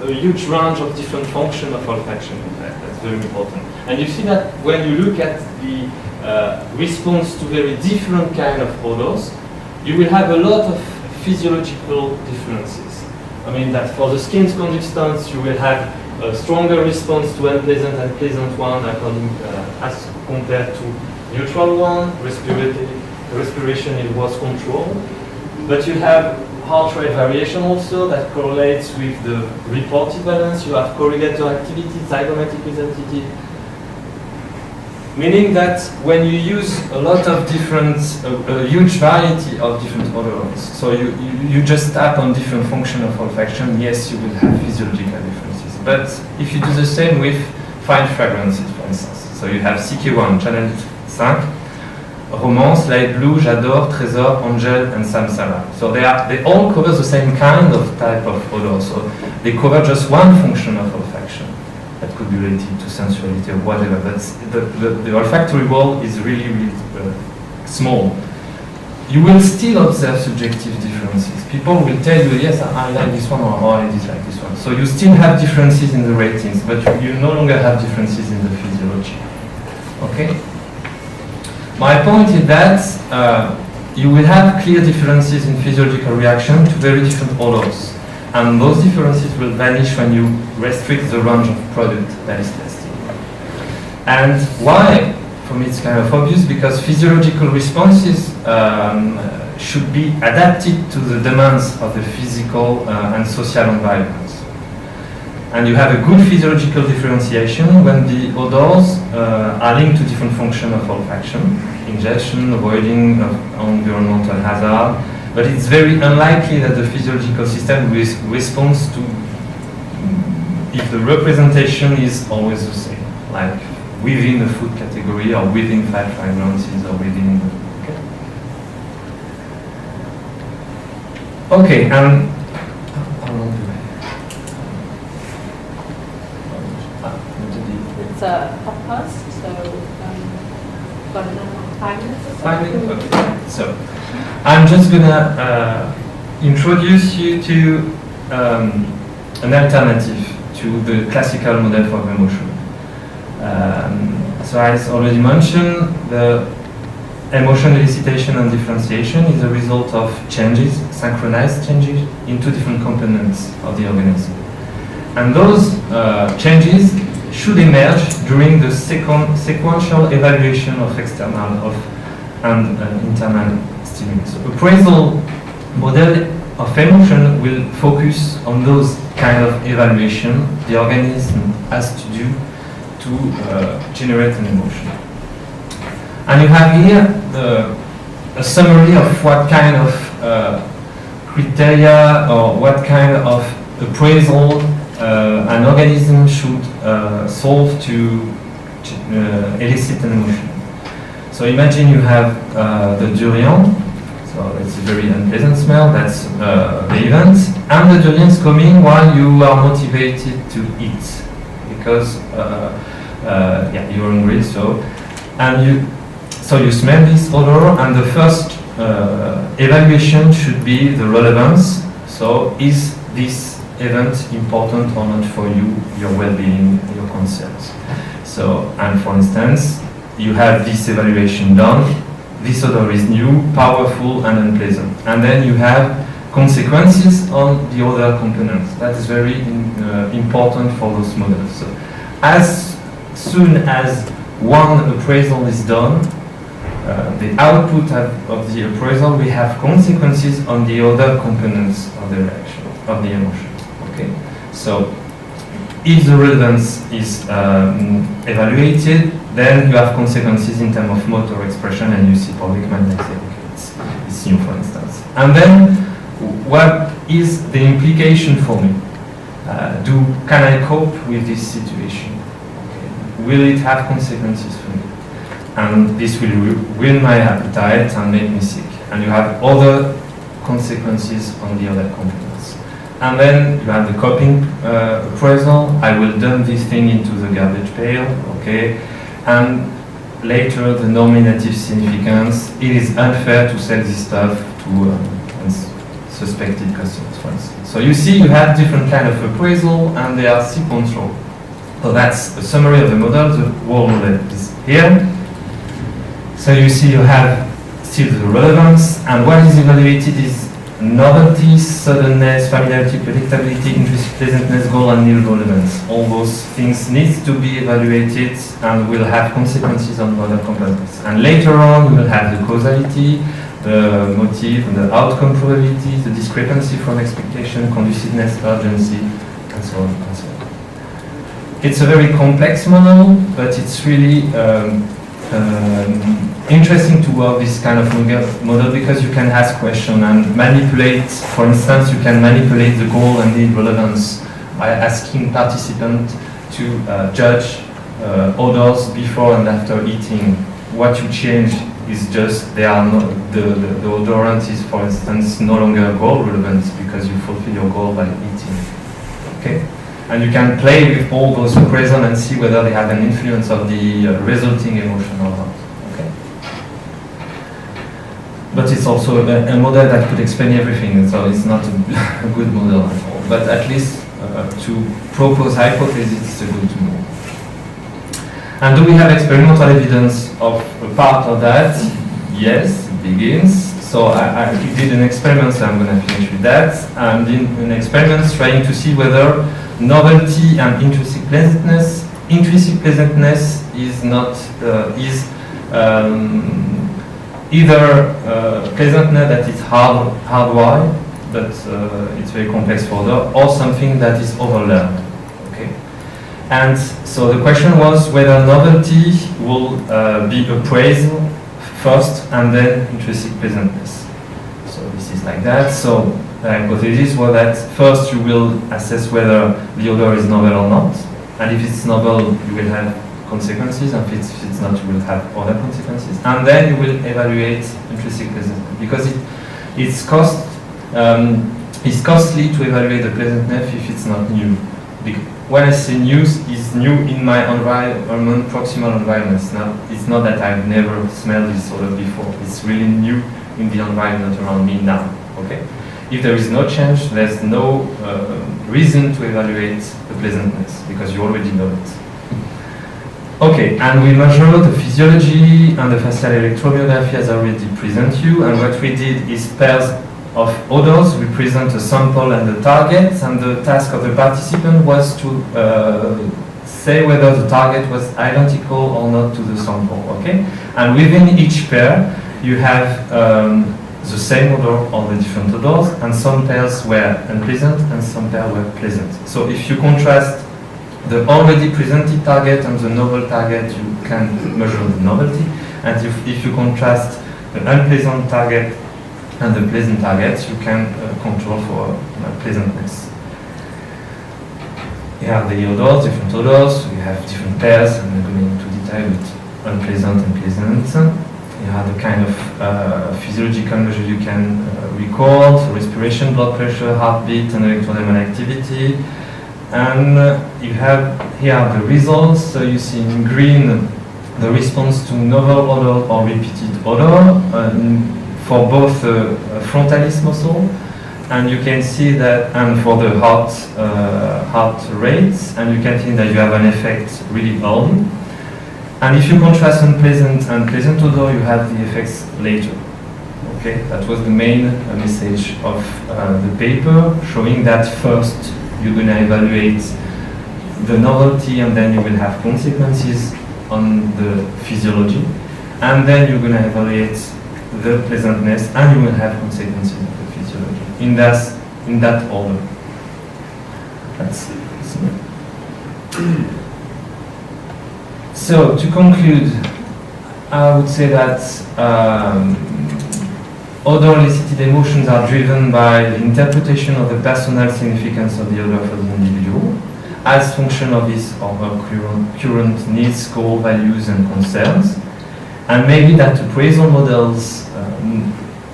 [SPEAKER 2] a huge range of different functions of olfaction. In fact, that's very important. And you see that when you look at the response to very different kind of odors, you will have a lot of physiological differences. I mean that for the skin's conductance, you will have a stronger response to unpleasant and pleasant one as compared to neutral one. Respiration it was controlled. But you have heart rate variation also that correlates with the reported valence. You have corrugator activity, zygomatic identity. Meaning that when you use a lot of different, a huge variety of different odorants, so you just tap on different function of olfaction, yes, you will have physiological differences. But if you do the same with fine fragrances, for instance, so you have CK1, channel 5, Romance, Light Blue, J'adore, Trésor, Angel, and Samsara. So they all cover the same kind of type of odor. So they cover just one function of olfaction that could be related to sensuality or whatever. But the olfactory world is really, really small. You will still observe subjective differences. People will tell you, yes, I like this one, or I dislike this one. So you still have differences in the ratings, but you no longer have differences in the physiology. Okay? My point is that you will have clear differences in physiological reaction to very different odors. And those differences will vanish when you restrict the range of product that is tested. And why? For me it's kind of obvious, because physiological responses should be adapted to the demands of the physical and social environment. And you have a good physiological differentiation when the odors are linked to different functions of olfaction, ingestion, avoiding of environmental hazard, but it's very unlikely that the physiological system responds to if the representation is always the same, like within the food category or within fat fragrances or within. Okay, and how long do I?
[SPEAKER 4] It's a podcast, so got another 5 minutes or so.
[SPEAKER 2] 5 minutes? Okay. So, I'm just gonna introduce you to an alternative to the classical model for emotion. So as already mentioned, the emotion elicitation and differentiation is a result of changes, synchronized changes, in two different components of the organism. And those changes should emerge during the sequential evaluation of external and internal stimulus. So appraisal model of emotion will focus on those kind of evaluation the organism has to do to generate an emotion. And you have here a summary of what kind of criteria or what kind of appraisal an organism should solve to elicit an emotion. So imagine you have the durian, so it's a very unpleasant smell, that's the event, and the durian is coming while you are motivated to eat, because you're hungry, so you smell this odor, and the first evaluation should be the relevance. So is this event important or not for you, your well-being, your concerns? So, and for instance, you have this evaluation done, this odor is new, powerful and unpleasant. And then you have consequences on the other components. That is very important for those models. So, as soon as one appraisal is done, the output of the appraisal will have consequences on the other components of the reaction, of the emotion. Okay, so if the relevance is evaluated, then you have consequences in terms of motor expression, and you see public mind like say, okay, it's new, for instance. And then, what is the implication for me? Can I cope with this situation? Okay. Will it have consequences for me? And this will ruin my appetite and make me sick. And you have other consequences on the other components. And then you have the coping appraisal. I will dump this thing into the garbage pail, okay? And later the nominative significance. It is unfair to sell this stuff to suspected customers, for instance. So you see you have different kind of appraisal and they are sequential. So that's a summary of the model. The whole model is here. So you see you have still the relevance, and what is evaluated is novelty, suddenness, familiarity, predictability, intrinsic pleasantness, goal, and nil relevance. All those things need to be evaluated and will have consequences on other components. And later on, we will have the causality, the motive, the outcome probability, the discrepancy from expectation, conduciveness, urgency, and so on and so on. It's a very complex model, but it's really interesting to work this kind of model because you can ask questions and manipulate. For instance, you can manipulate the goal and need relevance by asking participants to judge odors before and after eating. What you change is just they are not the odorant is, for instance, no longer goal relevant because you fulfill your goal by eating. Okay. And you can play with all those appraisals and see whether they have an influence of the resulting emotion or not. Okay. But it's also a model that could explain everything, so it's not a good model at all. But at least to propose hypotheses, it's a good model. And do we have experimental evidence of a part of that? Yes, it begins. So I did an experiment, so I'm going to finish with that. And in an experiment trying to see whether novelty and intrinsic pleasantness is not either pleasantness that is hardwired, but it's very complex for odor, or something that is overlearned. Okay, and so the question was whether novelty will be appraised first and then intrinsic pleasantness. So this is like that. So the hypothesis was that first you will assess whether the odor is novel or not, and if it's novel, you will have consequences, and if it's not, you will have other consequences, and then you will evaluate intrinsic pleasantness because it's costly to evaluate the pleasantness if it's not new. When I say new, it's new in my environment, proximal environment. It's not that I've never smelled this odor before. It's really new in the environment around me now. Okay. If there is no change, there's no reason to evaluate the pleasantness because you already know it. Okay, and we measure the physiology and the facial electromyography as I already present you. And what we did is pairs of odors. We present a sample and the target, and the task of the participant was to say whether the target was identical or not to the sample. Okay, and within each pair, you have the same odor or the different odors, and some pairs were unpleasant and some pairs were pleasant. So if you contrast the already presented target and the novel target, you can measure the novelty, and if you contrast the unpleasant target and the pleasant target, you can control for pleasantness. Here are the odors, different odors. We have different pairs, and I'm going into detail with unpleasant and pleasant. You have the kind of physiological measure you can record: respiration, blood pressure, heartbeat, and electrodermal activity. And you have here the results. So you see in green the response to novel odor or repeated odor for both the frontalis muscle, and you can see that, and for the heart rates, and you can see that you have an effect really early. And if you contrast unpleasant and pleasant odor, you have the effects later. Okay, that was the main message of the paper, showing that first you're going to evaluate the novelty, and then you will have consequences on the physiology, and then you're going to evaluate the pleasantness, and you will have consequences on the physiology in that order. That's so to conclude, I would say that odor-elicited emotions are driven by the interpretation of the personal significance of the odor for the individual as function of his or her current needs, goals, values, and concerns. And maybe that appraisal models,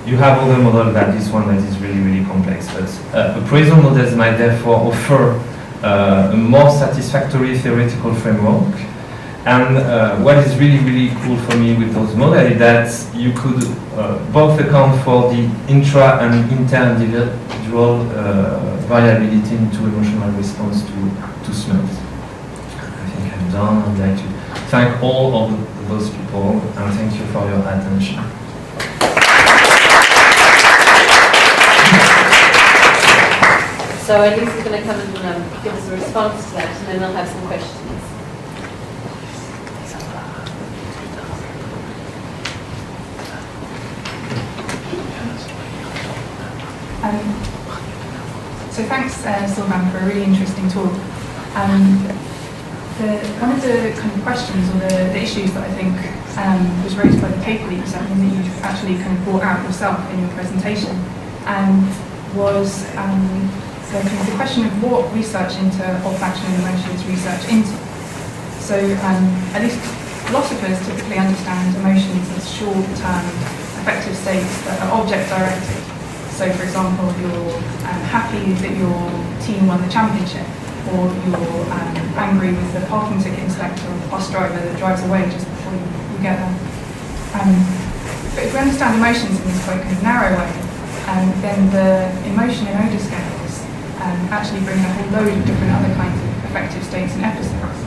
[SPEAKER 2] you have other models like this one that is really, really complex, but appraisal models might therefore offer a more satisfactory theoretical framework And what is really, really cool for me with those models is that you could both account for the intra and inter-individual variability into emotional response to smells. I think I'm done. I'd like to thank all of those people and thank you for your attention.
[SPEAKER 4] So Alisa's going to come and give us a response to that, and then we'll have some questions.
[SPEAKER 5] So thanks, Sylvain, for a really interesting talk. One of the kind of questions or the issues that I think was raised by the paper that you sent and that you actually kind of brought out yourself in your presentation was the question of what research into olfaction and emotion is research into. So at least philosophers typically understand emotions as short-term affective states that are object-directed. So, for example, you're happy that your team won the championship, or you're angry with the parking ticket inspector or the bus driver that drives away just before you get there. But if we understand emotions in this quite kind of narrow way, then the emotion and odour scales actually bring a whole load of different other kinds of affective states and episodes.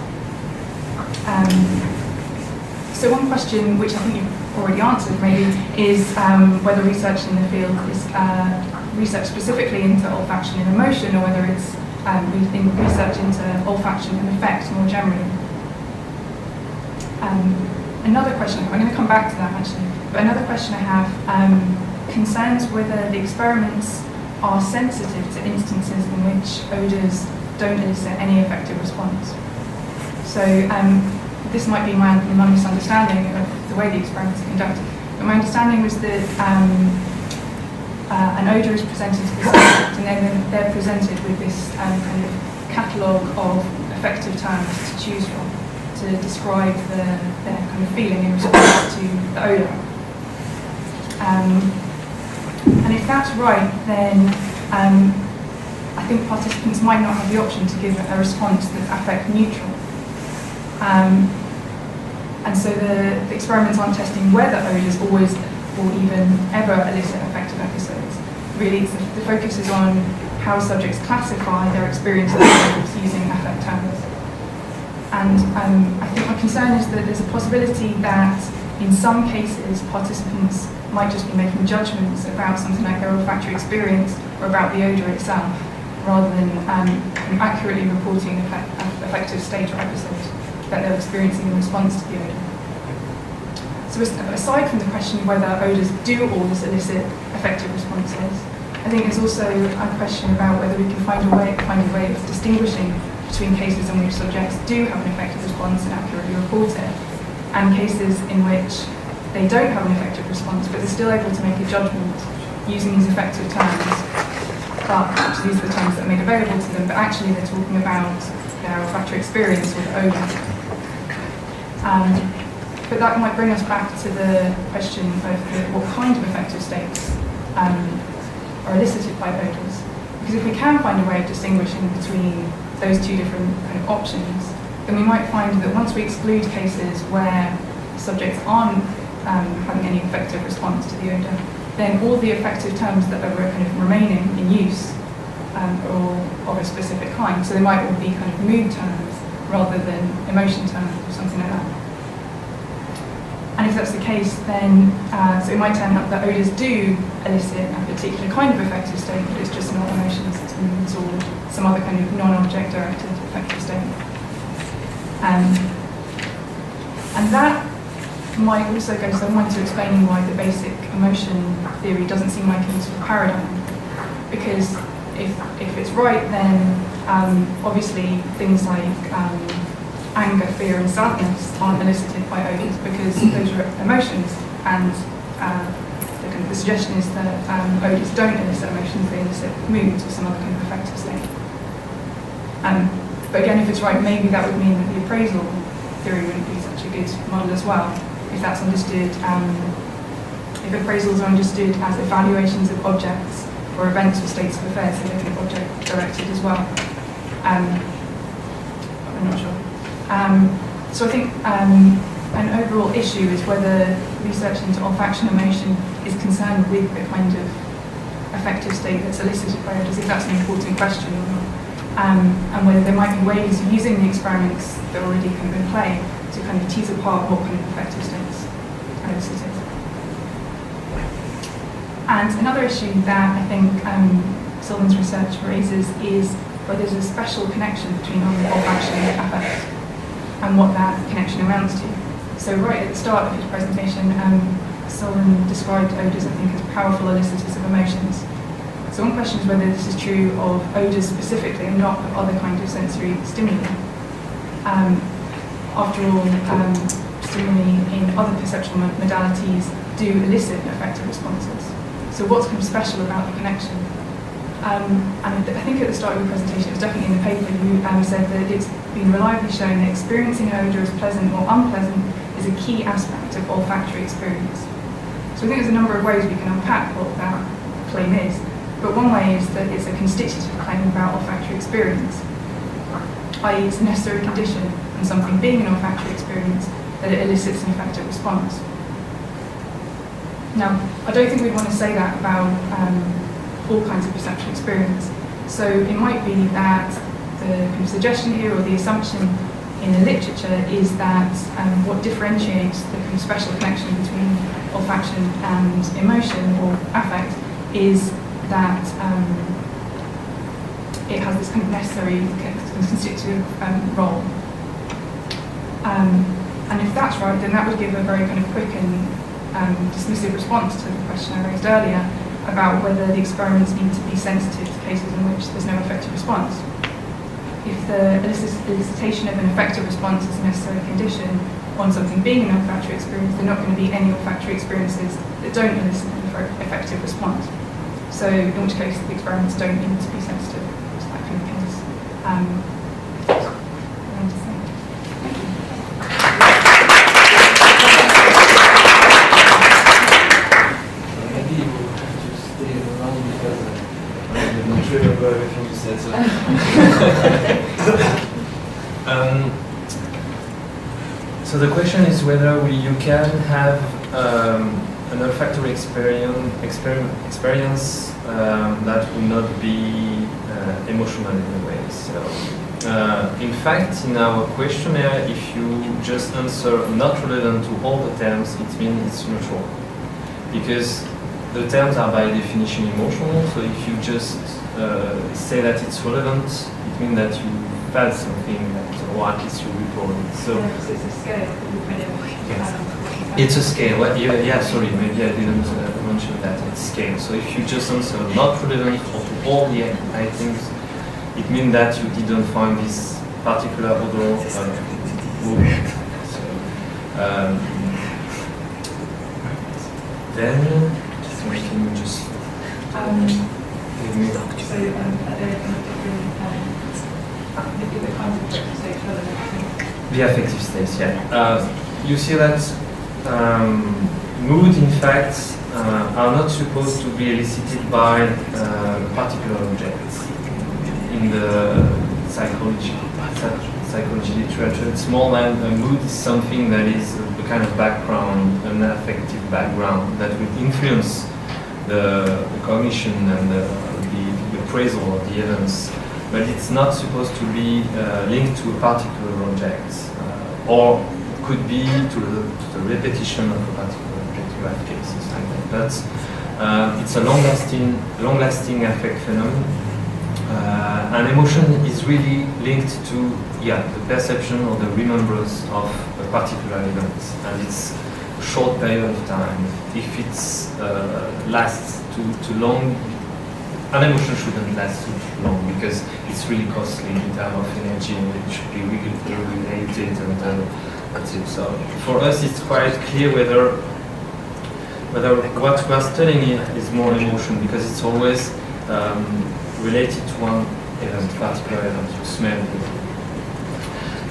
[SPEAKER 5] So one question, which I think you've already answered maybe, is whether research in the field is research specifically into olfaction and emotion, or whether it's research into olfaction and affect more generally. Another question, I'm going to come back to that actually, but another question I have concerns whether the experiments are sensitive to instances in which odours don't elicit any effective response. So this might be my misunderstanding of the way the experiments are conducted. But my understanding was that an odour is presented to the subject, and then they're presented with this kind of catalogue of effective terms to choose from to describe their kind of feeling in response to the odour. And if that's right, then I think participants might not have the option to give a response that's affect neutral. And so the experiments aren't testing whether odours always or even ever elicit affective episodes. Really, the focus is on how subjects classify their experience of odours using affect terms. And I think my concern is that there's a possibility that in some cases participants might just be making judgments about something like their olfactory experience or about the odour itself, rather than accurately reporting affective state or episode that they're experiencing in response to the odour. So aside from the question of whether odours do always elicit affective responses, I think there's also a question about whether we can find a way of distinguishing between cases in which subjects do have an effective response and accurately report it, and cases in which they don't have an effective response, but they're still able to make a judgment using these effective terms, but these are the terms that are made available to them, but actually they're talking about their olfactory experience with odour. But that might bring us back to the question of what kind of affective states are elicited by odours. Because if we can find a way of distinguishing between those two different kind of options, then we might find that once we exclude cases where subjects aren't having any effective response to the odour, then all the effective terms that are kind of remaining in use are all of a specific kind. So they might all be kind of mood terms rather than emotion terms or something like that. And if that's the case, then so it might turn out that odours do elicit a particular kind of affective state, but it's just not emotions, it's moods or some other kind of non-object directed affective state. And that might also go somewhat to explaining why the basic emotion theory doesn't seem like any sort of paradigm. Because if it's right, then obviously things like anger, fear and sadness aren't elicited by odours because those are emotions, and the suggestion is that odours don't elicit emotions, they elicit moods or some other kind of affective state. But again, if it's right, maybe that would mean that the appraisal theory wouldn't be such a good model as well, if that's understood, if appraisals are understood as evaluations of objects or events or states of affairs, so they're kind of object directed as well. I'm not sure. So I think an overall issue is whether research into olfaction emotion is concerned with the kind of affective state that's elicited by odours, if that's an important question or not, and whether there might be ways of using the experiments that are already kind of in play to kind of tease apart what kind of affective states are elicited. And another issue that I think Sylvain's research raises is whether there's a special connection between olfaction and affect, and what that connection amounts to. So right at the start of his presentation, Sylvain described odours, I think, as powerful elicitors of emotions. So one question is whether this is true of odours specifically and not of other kinds of sensory stimuli. After all, stimuli in other perceptual modalities do elicit affective responses. So what's kind of special about the connection? And I think at the start of your presentation, it was definitely in the paper, you said that it's been reliably shown that experiencing an odour as pleasant or unpleasant is a key aspect of olfactory experience. So I think there's a number of ways we can unpack what that claim is. But one way is that it's a constitutive claim about olfactory experience, i.e. it's a necessary condition and something being an olfactory experience that it elicits an affective response. Now, I don't think we'd want to say that about all kinds of perceptual experience. So it might be that the kind of suggestion here or the assumption in the literature is that what differentiates the kind of special connection between olfaction and emotion or affect is that it has this kind of necessary constitutive role. And if that's right, then that would give a very kind of quick and dismissive response to the question I raised earlier about whether the experiments need to be sensitive to cases in which there's no effective response. If the elicitation of an effective response is a necessary condition on something being an olfactory experience, there are not going to be any olfactory experiences that don't elicit an effective response. So in which case the experiments don't need to be sensitive to that kind of case. Thank you.
[SPEAKER 2] Maybe you will have to stay around because I'm not sure about everything you said. So the question is whether you can have an olfactory experience that will not be emotional in a way. So, in fact, in our questionnaire, if you just answer not relevant to all the terms, it means it's neutral. Because the terms are by definition emotional, so if you just say that it's relevant, it means that you felt something, or at least you report it. So
[SPEAKER 5] it's a scale.
[SPEAKER 2] it's a scale. Well, yeah, sorry, maybe I didn't mention that. It's scale. So if you just answer not relevant to all the items, it means that you didn't find this particular odor movement. So, then, can you just give me
[SPEAKER 5] So are there different kinds of affective states relevant?
[SPEAKER 2] the affective states? Yeah. You see that mood, in fact, are not supposed to be elicited by particular objects. In the psychology literature, it's more than a mood is something that is a kind of background, an affective background that will influence the cognition and the appraisal of the events, but it's not supposed to be linked to a particular object, or could be to the repetition of a particular object. You have cases like that. But it's a long-lasting affect phenomenon. And emotion is really linked to the perception or the remembrance of a particular event, and it's a short period of time. If it's lasts too long, an emotion shouldn't last too long because it's really costly in terms of energy, and it should be regulated, and that's it. So for us, it's quite clear whether what we are studying is more emotion, because it's always related to one event, particular event, you smell it.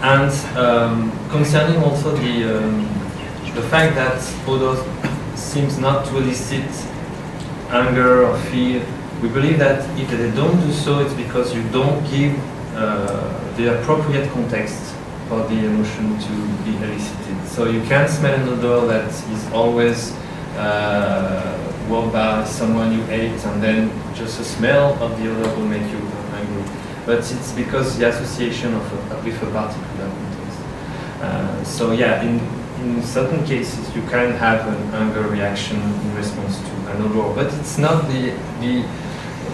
[SPEAKER 2] And concerning also the fact that odors seems not to elicit anger or fear, we believe that if they don't do so, it's because you don't give the appropriate context for the emotion to be elicited. So you can smell an odor that is always worked by someone you hate, and then just a smell of the odor will make you angry. But it's because the association of with a particular context. So yeah, in certain cases you can have an anger reaction in response to an odor, but it's not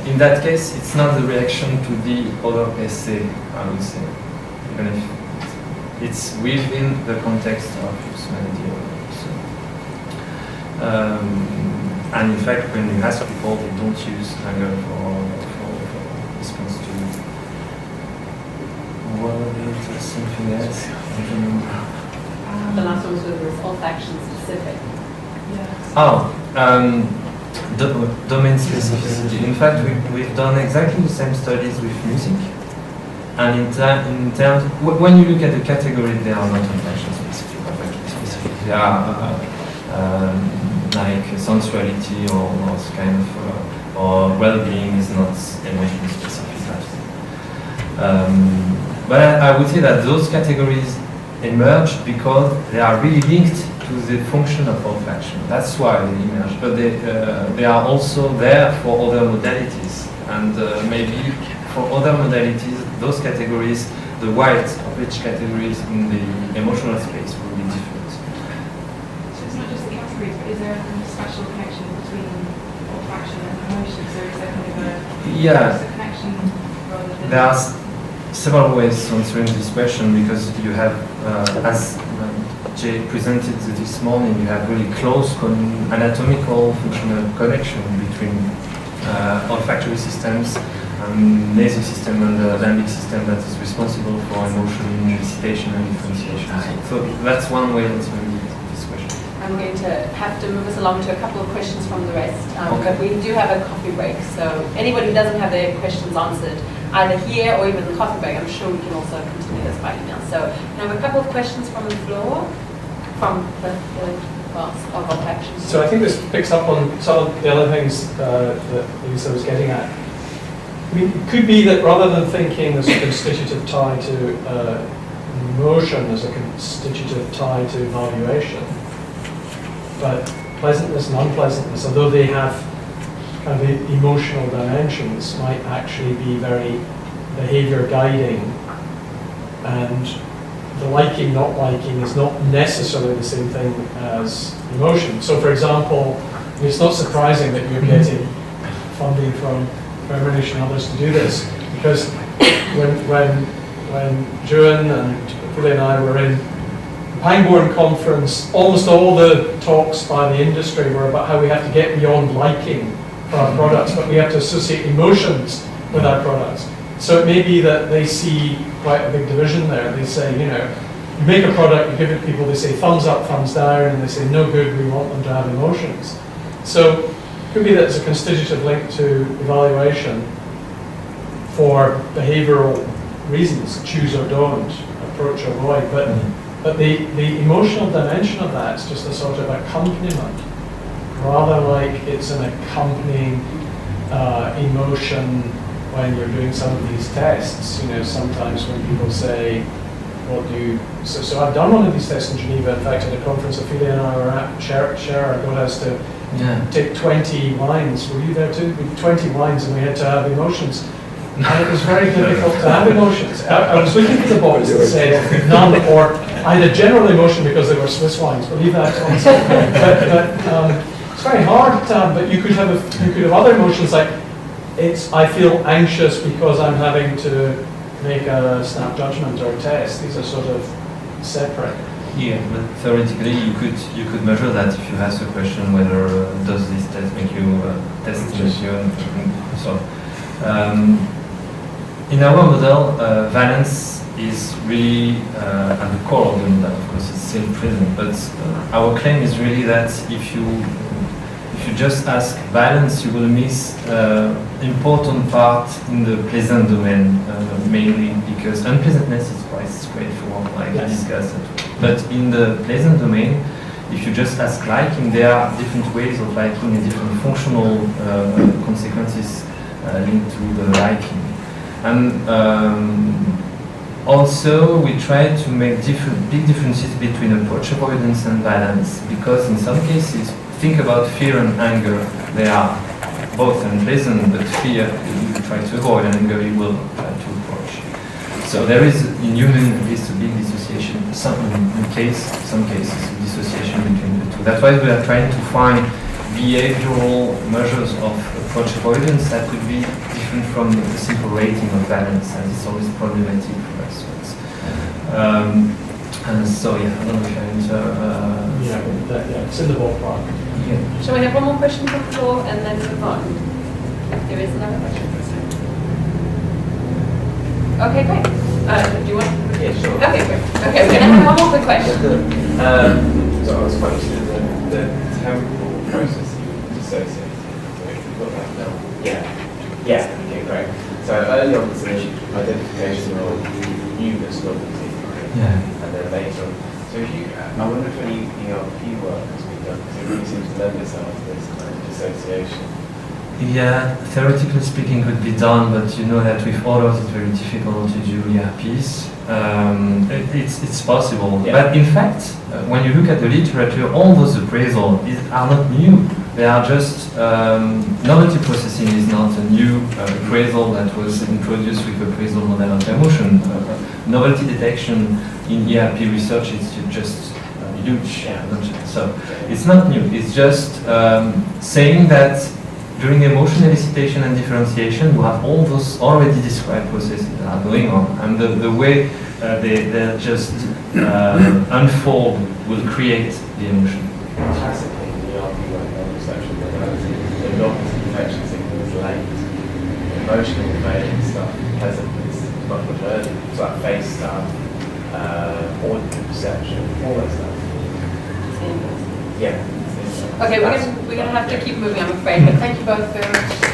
[SPEAKER 2] in that case, it's not the reaction to the odor per se, I would say, even if it's within the context of smelling the odor. So, and in fact, when you ask people, they don't use anger for response to something else. I don't remember.
[SPEAKER 4] The last one was olfaction specific.
[SPEAKER 5] Yes.
[SPEAKER 2] Domain specificity. In fact, we've done exactly the same studies with music. And in terms, when you look at the categories, they are not olfaction specific, affective specific. They are like sensuality or kind of, or well-being is not emotion specific. But I would say that those categories emerge because they are really linked to the function of olfaction. That's why they emerge. But they are also there for other modalities. And maybe for other modalities, those categories, the weight of each categories in the emotional space will be different.
[SPEAKER 5] So it's not just the categories, but is there a special connection between olfaction and emotions? So is there kind of a connection rather than...
[SPEAKER 2] There are several ways of answering this question, because you have, as Jay presented this morning, you have really close anatomical functional connection between olfactory systems, nasal system and the limbic system that is responsible for emotion elicitation and differentiation. So that's one way of answering this question.
[SPEAKER 4] I'm going to have to move us along to a couple of questions from the rest, but we do have a coffee break, so anybody who doesn't have their questions answered, either here or even the coffee break, I'm sure we can also continue this by email. So I have a couple of questions from the floor, from the class of olfaction.
[SPEAKER 3] So I think this picks up on some of the other things that Alisa was getting at. I mean, it could be that rather than thinking as a constitutive tie to emotion as a constitutive tie to evaluation, but pleasantness and unpleasantness, although they have kind of emotional dimensions, might actually be very behavior guiding, and the liking, not liking is not necessarily the same thing as emotion. So for example, it's not surprising that you're getting funding from Femination and others to do this, because when Joan and Philly and I were in the Pangborn conference, almost all the talks by the industry were about how we have to get beyond liking for our products, but we have to associate emotions with our products. So it may be that they see quite a big division there. They say, you know, you make a product, you give it to people, they say thumbs up, thumbs down, and they say no good, we want them to have emotions. So it could be that it's a constitutive link to evaluation for behavioral reasons, choose or don't, approach or avoid, but the emotional dimension of that is just a sort of accompaniment, rather like it's an accompanying emotion when you're doing some of these tests. You know, sometimes when people say, what do you... So I've done one of these tests in Geneva. In fact, at a conference Ophelia and I were at, Cher got us to take 20 wines. Were you there too? 20 wines, and we had to have emotions. And it was very difficult to have emotions. I was looking at the box that said none, or I had a general emotion because they were Swiss wines. Believe that on something. But it's very hard to have, but you could have other emotions like, I feel anxious because I'm having to make a snap judgment or a test. These are sort of separate.
[SPEAKER 2] Yeah, but theoretically you could measure that if you ask the question whether does this test make you test you. So in our model, valence is really at the core of the model. Of course, it's still present, but our claim is really that if you just ask valence, you will miss important part in the pleasant domain, mainly because unpleasantness is quite straightforward, like I discussed. But in the pleasant domain, if you just ask liking, there are different ways of liking and different functional consequences linked to the liking. And Also, we try to make big differences between approach avoidance and valence, because in some cases, think about fear and anger. They are both unpleasant, but fear you try to avoid, and anger you will try to approach. So there is, in human, at least a big dissociation, some cases, dissociation between the two. That's why we are trying to find behavioral measures of approach avoidance that could be different from the simple rating of valence, and it's always problematic for us. And so, yeah, I don't know if I answer.
[SPEAKER 3] It's in the ballpark.
[SPEAKER 2] Yeah.
[SPEAKER 4] Shall we have one more question from the floor and then move on? There is another question. Okay, great. Do you want?
[SPEAKER 6] Yeah, sure.
[SPEAKER 4] Okay, great. Okay, we're going to have one more quick question.
[SPEAKER 6] So I was quite interested in the temporal process you dissociated. So you've got that now. Yeah. Okay, great. So early on, it's an identification of newness, novelty, and then later on. So if you, I wonder if any ERP work has been done, because it really seems to lend itself to this kind of dissociation.
[SPEAKER 2] Yeah, theoretically speaking, could be done, but you know that with Odours it's very difficult to do ERPs. It's possible, but in fact, when you look at the literature, all those appraisals are not new. They are just novelty processing is not a new appraisal that was introduced with appraisal model of emotion. Novelty detection in ERP research is just huge. So it's not new. It's just saying that during emotion elicitation and differentiation, we have all those already described processes that are going on, and the way they just unfold will create the emotion.
[SPEAKER 6] Classically, in the ERP work on reception modality, the novelty detection signal is late. Emotional valence stuff, pleasantness, much earlier. It's like face stuff, auditory perception, all that stuff. Yeah.
[SPEAKER 4] Okay, we're going to have to keep moving, I'm afraid, but thank you both very much.